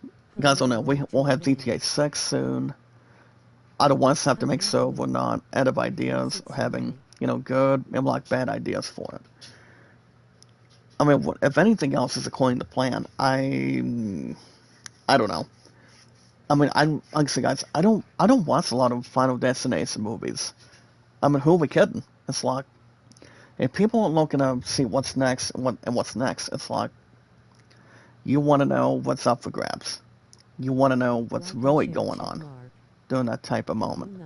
You guys don't know, we'll have GTA 6 soon. I don't want us to have to make sure we're not out of ideas or having, good and like bad ideas for it. If anything else is according to plan, I don't know. Like I say, guys, I don't watch a lot of Final Destination movies. Who are we kidding? It's like, if people are looking to see what's next and what's next, it's like, you want to know what's up for grabs. You want to know what's really going on during that type of moment,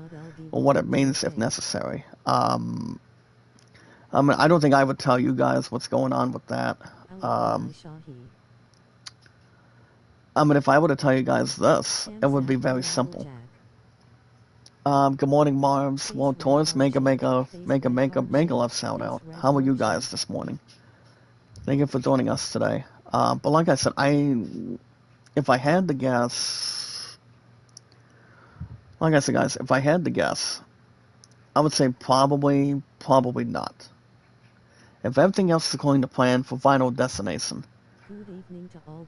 or what it means if necessary. I don't think I would tell you guys what's going on with that. If I were to tell you guys this, it would be very simple. Good morning, Marvs. Well, Taurus, make a love shout out. How are you guys this morning? Thank you for joining us today. But like I said, if I had to guess, like I said, guys, if I had to guess, I would say probably not. If everything else is according to plan for Final Destination,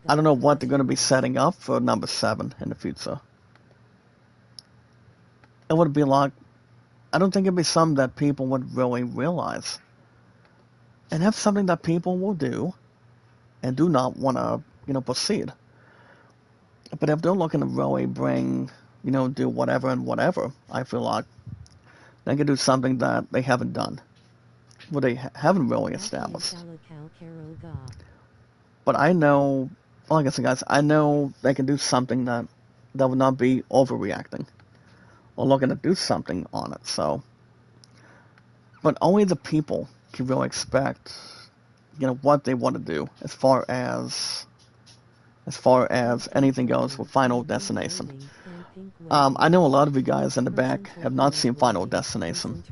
I don't know what they're going to be setting up for number 7 in the future. It would be like, I don't think it'd be something that people would really realize. And that's something that people will do and do not want to, proceed. But if they're looking to really bring, do whatever and whatever, I feel like they can do something that they haven't done. What they haven't really established. But I know, like I said, guys, I know they can do something that will not be overreacting or looking to do something on it. So, but only the people can really expect, what they want to do as far as anything goes with Final Destination. I know a lot of you guys in the back have not seen Final Destination.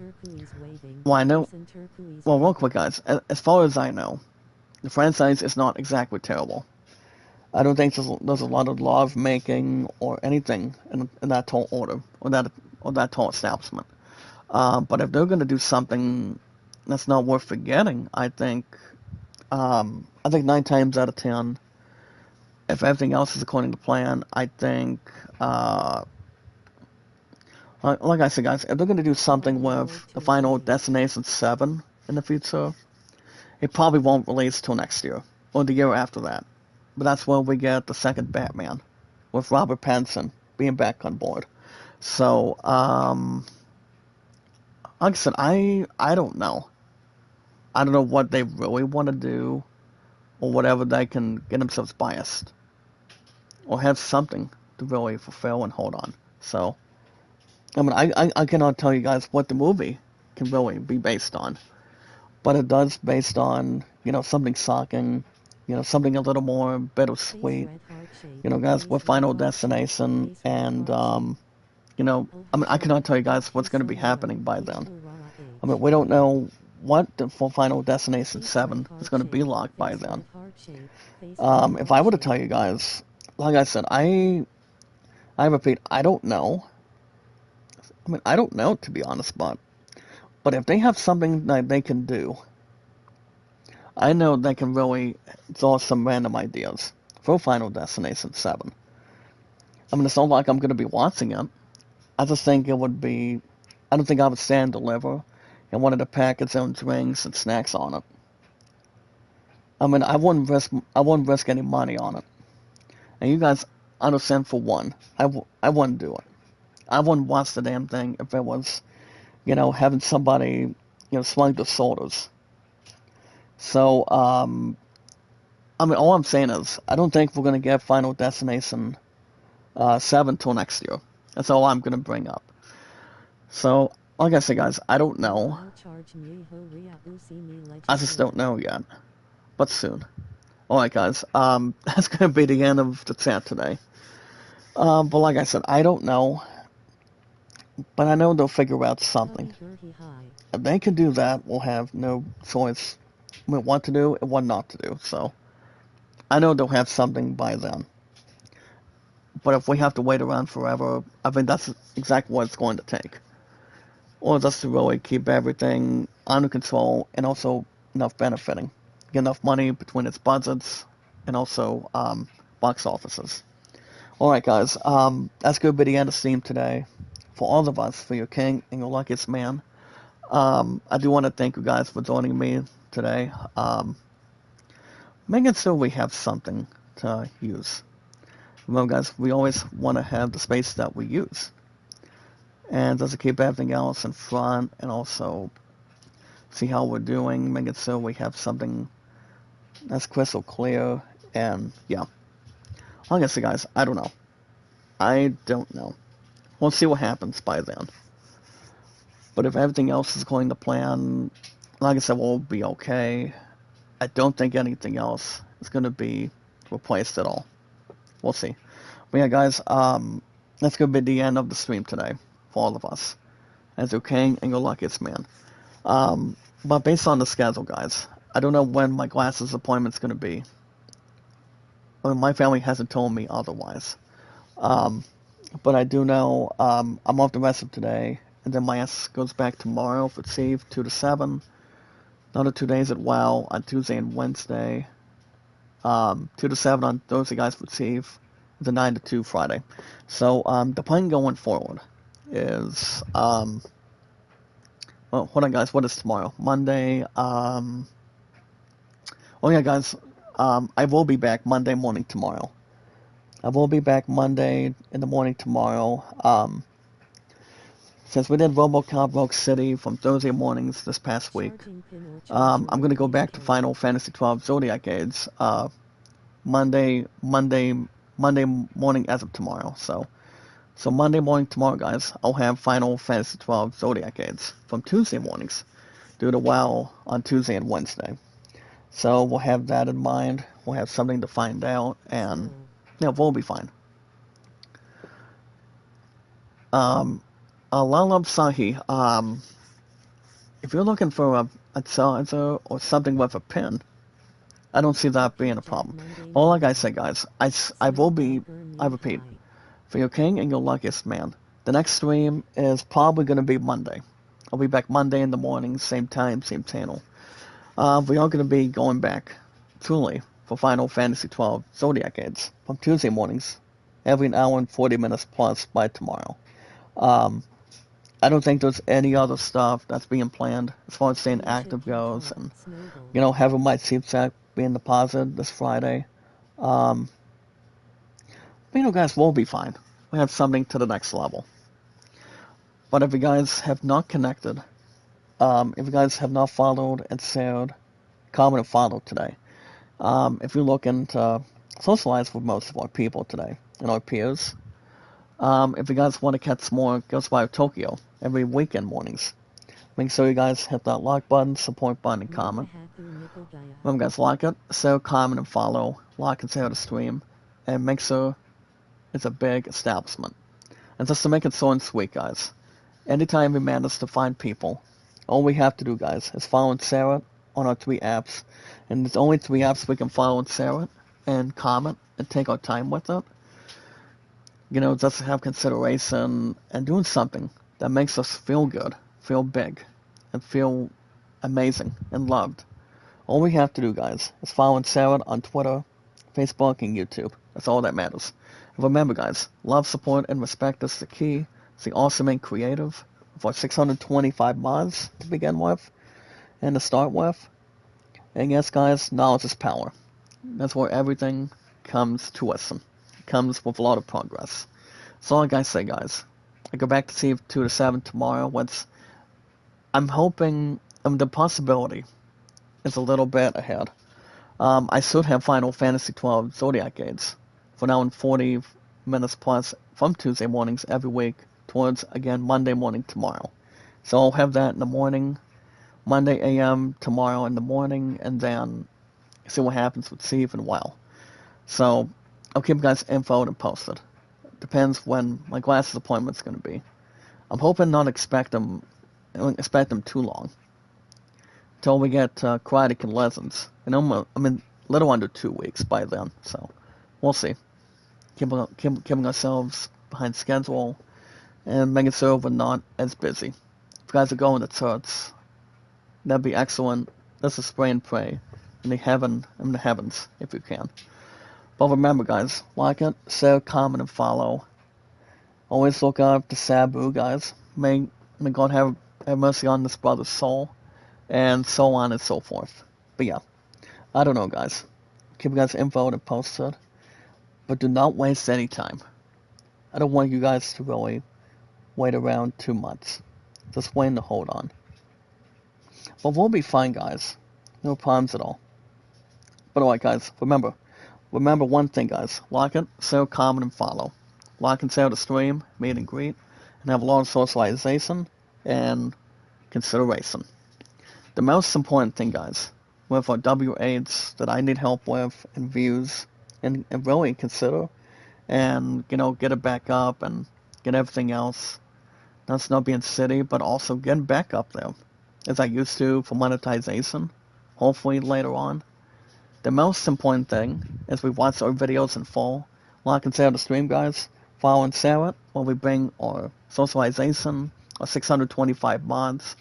Well, real quick, guys, as far as I know, the franchise is not exactly terrible. I don't think there's a lot of love making or anything in that tall order or that tall establishment. But if they're going to do something that's not worth forgetting, I think 9 times out of 10, if everything else is according to plan, I think, like I said, guys, if they're going to do something with the Final Destination 7 in the future, it probably won't release till next year, or the year after that. But that's where we get the second Batman, with Robert Pattinson being back on board. So, like I said, I don't know. I don't know what they really want to do, or whatever they can get themselves biased, or have something to really fulfill and hold on. So, I cannot tell you guys what the movie can really be based on. But it does based on, something shocking, something a little more bittersweet, guys, with Final Destination, and, I cannot tell you guys what's going to be happening by then. We don't know what the Final Destination 7 is going to be like by then. If I were to tell you guys, like I said, I repeat, I don't know. I don't know, to be honest, but if they have something that they can do, I know they can really draw some random ideas for Final Destination 7. I mean, it's not like I'm going to be watching it. I just think it would be. I don't think I would stand and deliver and wanted to pack its own drinks and snacks on it. I mean, I wouldn't risk any money on it. And you guys understand for one, I wouldn't do it. I wouldn't watch the damn thing if it was, having somebody, swing the sodas. So, I mean, all I'm saying is, I don't think we're gonna get Final Destination 7 till next year. That's all I'm gonna bring up. So, like I said, guys, I don't know. I just don't know yet, but soon. Alright, guys, that's gonna be the end of the chat today. But like I said, I don't know, but I know they'll figure out something. If they can do that, we'll have no choice what to do and what not to do. So, I know they'll have something by then. But if we have to wait around forever, I think that's exactly what it's going to take. Or just to really keep everything under control and also enough benefiting. Get enough money between its budgets and also box offices. Alright guys, that's going to be the end of Steam today. For all of us, for your king and your luckiest man. I do want to thank you guys for joining me today. Making sure we have something to use. Remember guys, we always want to have the space that we use. And just to keep everything else in front and also see how we're doing, making sure we have something that's crystal clear. And yeah, like I said guys, I don't know. I don't know. We'll see what happens by then. But if everything else is going to plan, like I said, we'll be okay. I don't think anything else is going to be replaced at all. We'll see. But yeah, guys, that's going to be the end of the stream today for all of us. As your king and your luckiest man. But based on the schedule, guys, I don't know when my glasses appointment's going to be. I mean, my family hasn't told me otherwise. But I do know I'm off the rest of today. And then my ass goes back tomorrow for Steve, 2 to 7. Another 2 days at WoW on Tuesday and Wednesday. 2 to 7 on Thursday, guys, for Steve. The 9 to 2 Friday. So the plan going forward is well, hold on guys, what is tomorrow? Monday. Oh yeah guys, I will be back Monday morning tomorrow. I will be back Monday in the morning tomorrow. Since we did RoboCop Rogue City from Thursday mornings this past week, I'm gonna go back to Final Fantasy XII Zodiac Age Monday morning as of tomorrow. So Monday morning tomorrow, guys, I'll have Final Fantasy XII Zodiac Age from Tuesday mornings due to WoW on Tuesday and Wednesday. So we'll have that in mind. We'll have something to find out, and yeah, we'll be fine. Lalab Sahi, if you're looking for a charger or something with a pin, I don't see that being a problem. But like I said, guys, I repeat, for your king and your luckiest man, the next stream is probably going to be Monday. I'll be back Monday in the morning, same time, same channel. We are going to be going back, truly, for Final Fantasy XII Zodiac Age from Tuesday mornings, every an hour and 40 minutes plus by tomorrow. I don't think there's any other stuff that's being planned as far as staying active goes, and having my seat sack being deposited this Friday. But guys, we'll be fine. We have something to the next level. But if you guys have not connected, if you guys have not followed and shared, comment and follow today. If you're looking to socialize with most of our people today and our peers, if you guys want to catch more Ghostwire Tokyo every weekend mornings, make sure you guys hit that like button, support button, and comment. Remember guys, like it, share, comment, and follow, like and share the stream, and make sure it's a big establishment. And just to make it so and sweet, guys, anytime we manage to find people, all we have to do, guys, is follow and share it on our 3 apps. And there's only 3 apps we can follow and share it, and comment, and take our time with it. Just to have consideration and doing something that makes us feel good, feel big, and feel amazing and loved. All we have to do, guys, is follow and share it on Twitter, Facebook, and YouTube. That's all that matters. And remember, guys, love, support, and respect is the key. It's the awesome and creative. For 625 mods to begin with and to start with. And yes, guys, knowledge is power. That's where everything comes to us. It comes with a lot of progress. That's all I gotta say, guys. I go back to see 2 to 7 tomorrow. I'm hoping the possibility is a little bit ahead. I should have Final Fantasy 12 Zodiac Gates for now in 40 minutes plus from Tuesday mornings every week towards, again, Monday morning tomorrow. So I'll have that in the morning, Monday a.m. tomorrow in the morning, and then see what happens with Steve and Well. So I'll keep you guys info and posted. Depends when my glasses appointment's going to be. I'm hoping not expect them too long. Until we get Karate and Lessons. And I'm in a little under 2 weeks by then, so we'll see. Keeping ourselves behind schedule and making sure we're not as busy. If you guys are going to church, that'd be excellent. Let's just pray and pray in the heavens, if you can. But remember, guys, like it, share, comment, and follow. Always look up to Sabu, guys. May God have mercy on this brother's soul, and so on and so forth. But yeah, I don't know, guys. Keep you guys info and posted, but do not waste any time. I don't want you guys to really wait around too much. Just waiting to hold on. But we'll be fine, guys. No problems at all. But alright, guys, remember one thing, guys. Like it, share, comment, and follow. Like and share the stream, meet and greet, and have a lot of socialization and consideration. The most important thing, guys, with our W8s that I need help with and views and really consider and, get it back up and get everything else. That's not being silly, but also getting back up there as I used to for monetization, hopefully later on. The most important thing is we watch our videos in full. Like and share the stream, guys. Follow and share it while we bring our socialization, our 625 mods,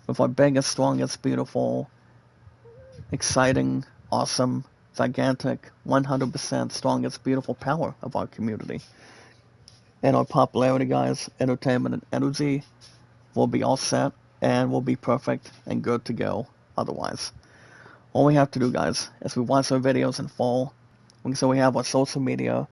with our biggest, strongest, beautiful, exciting, awesome, gigantic, 100% strongest, beautiful power of our community. And our popularity, guys, entertainment, and energy will be all set and will be perfect and good to go otherwise. All we have to do, guys, is we watch our videos in full. So we have our social media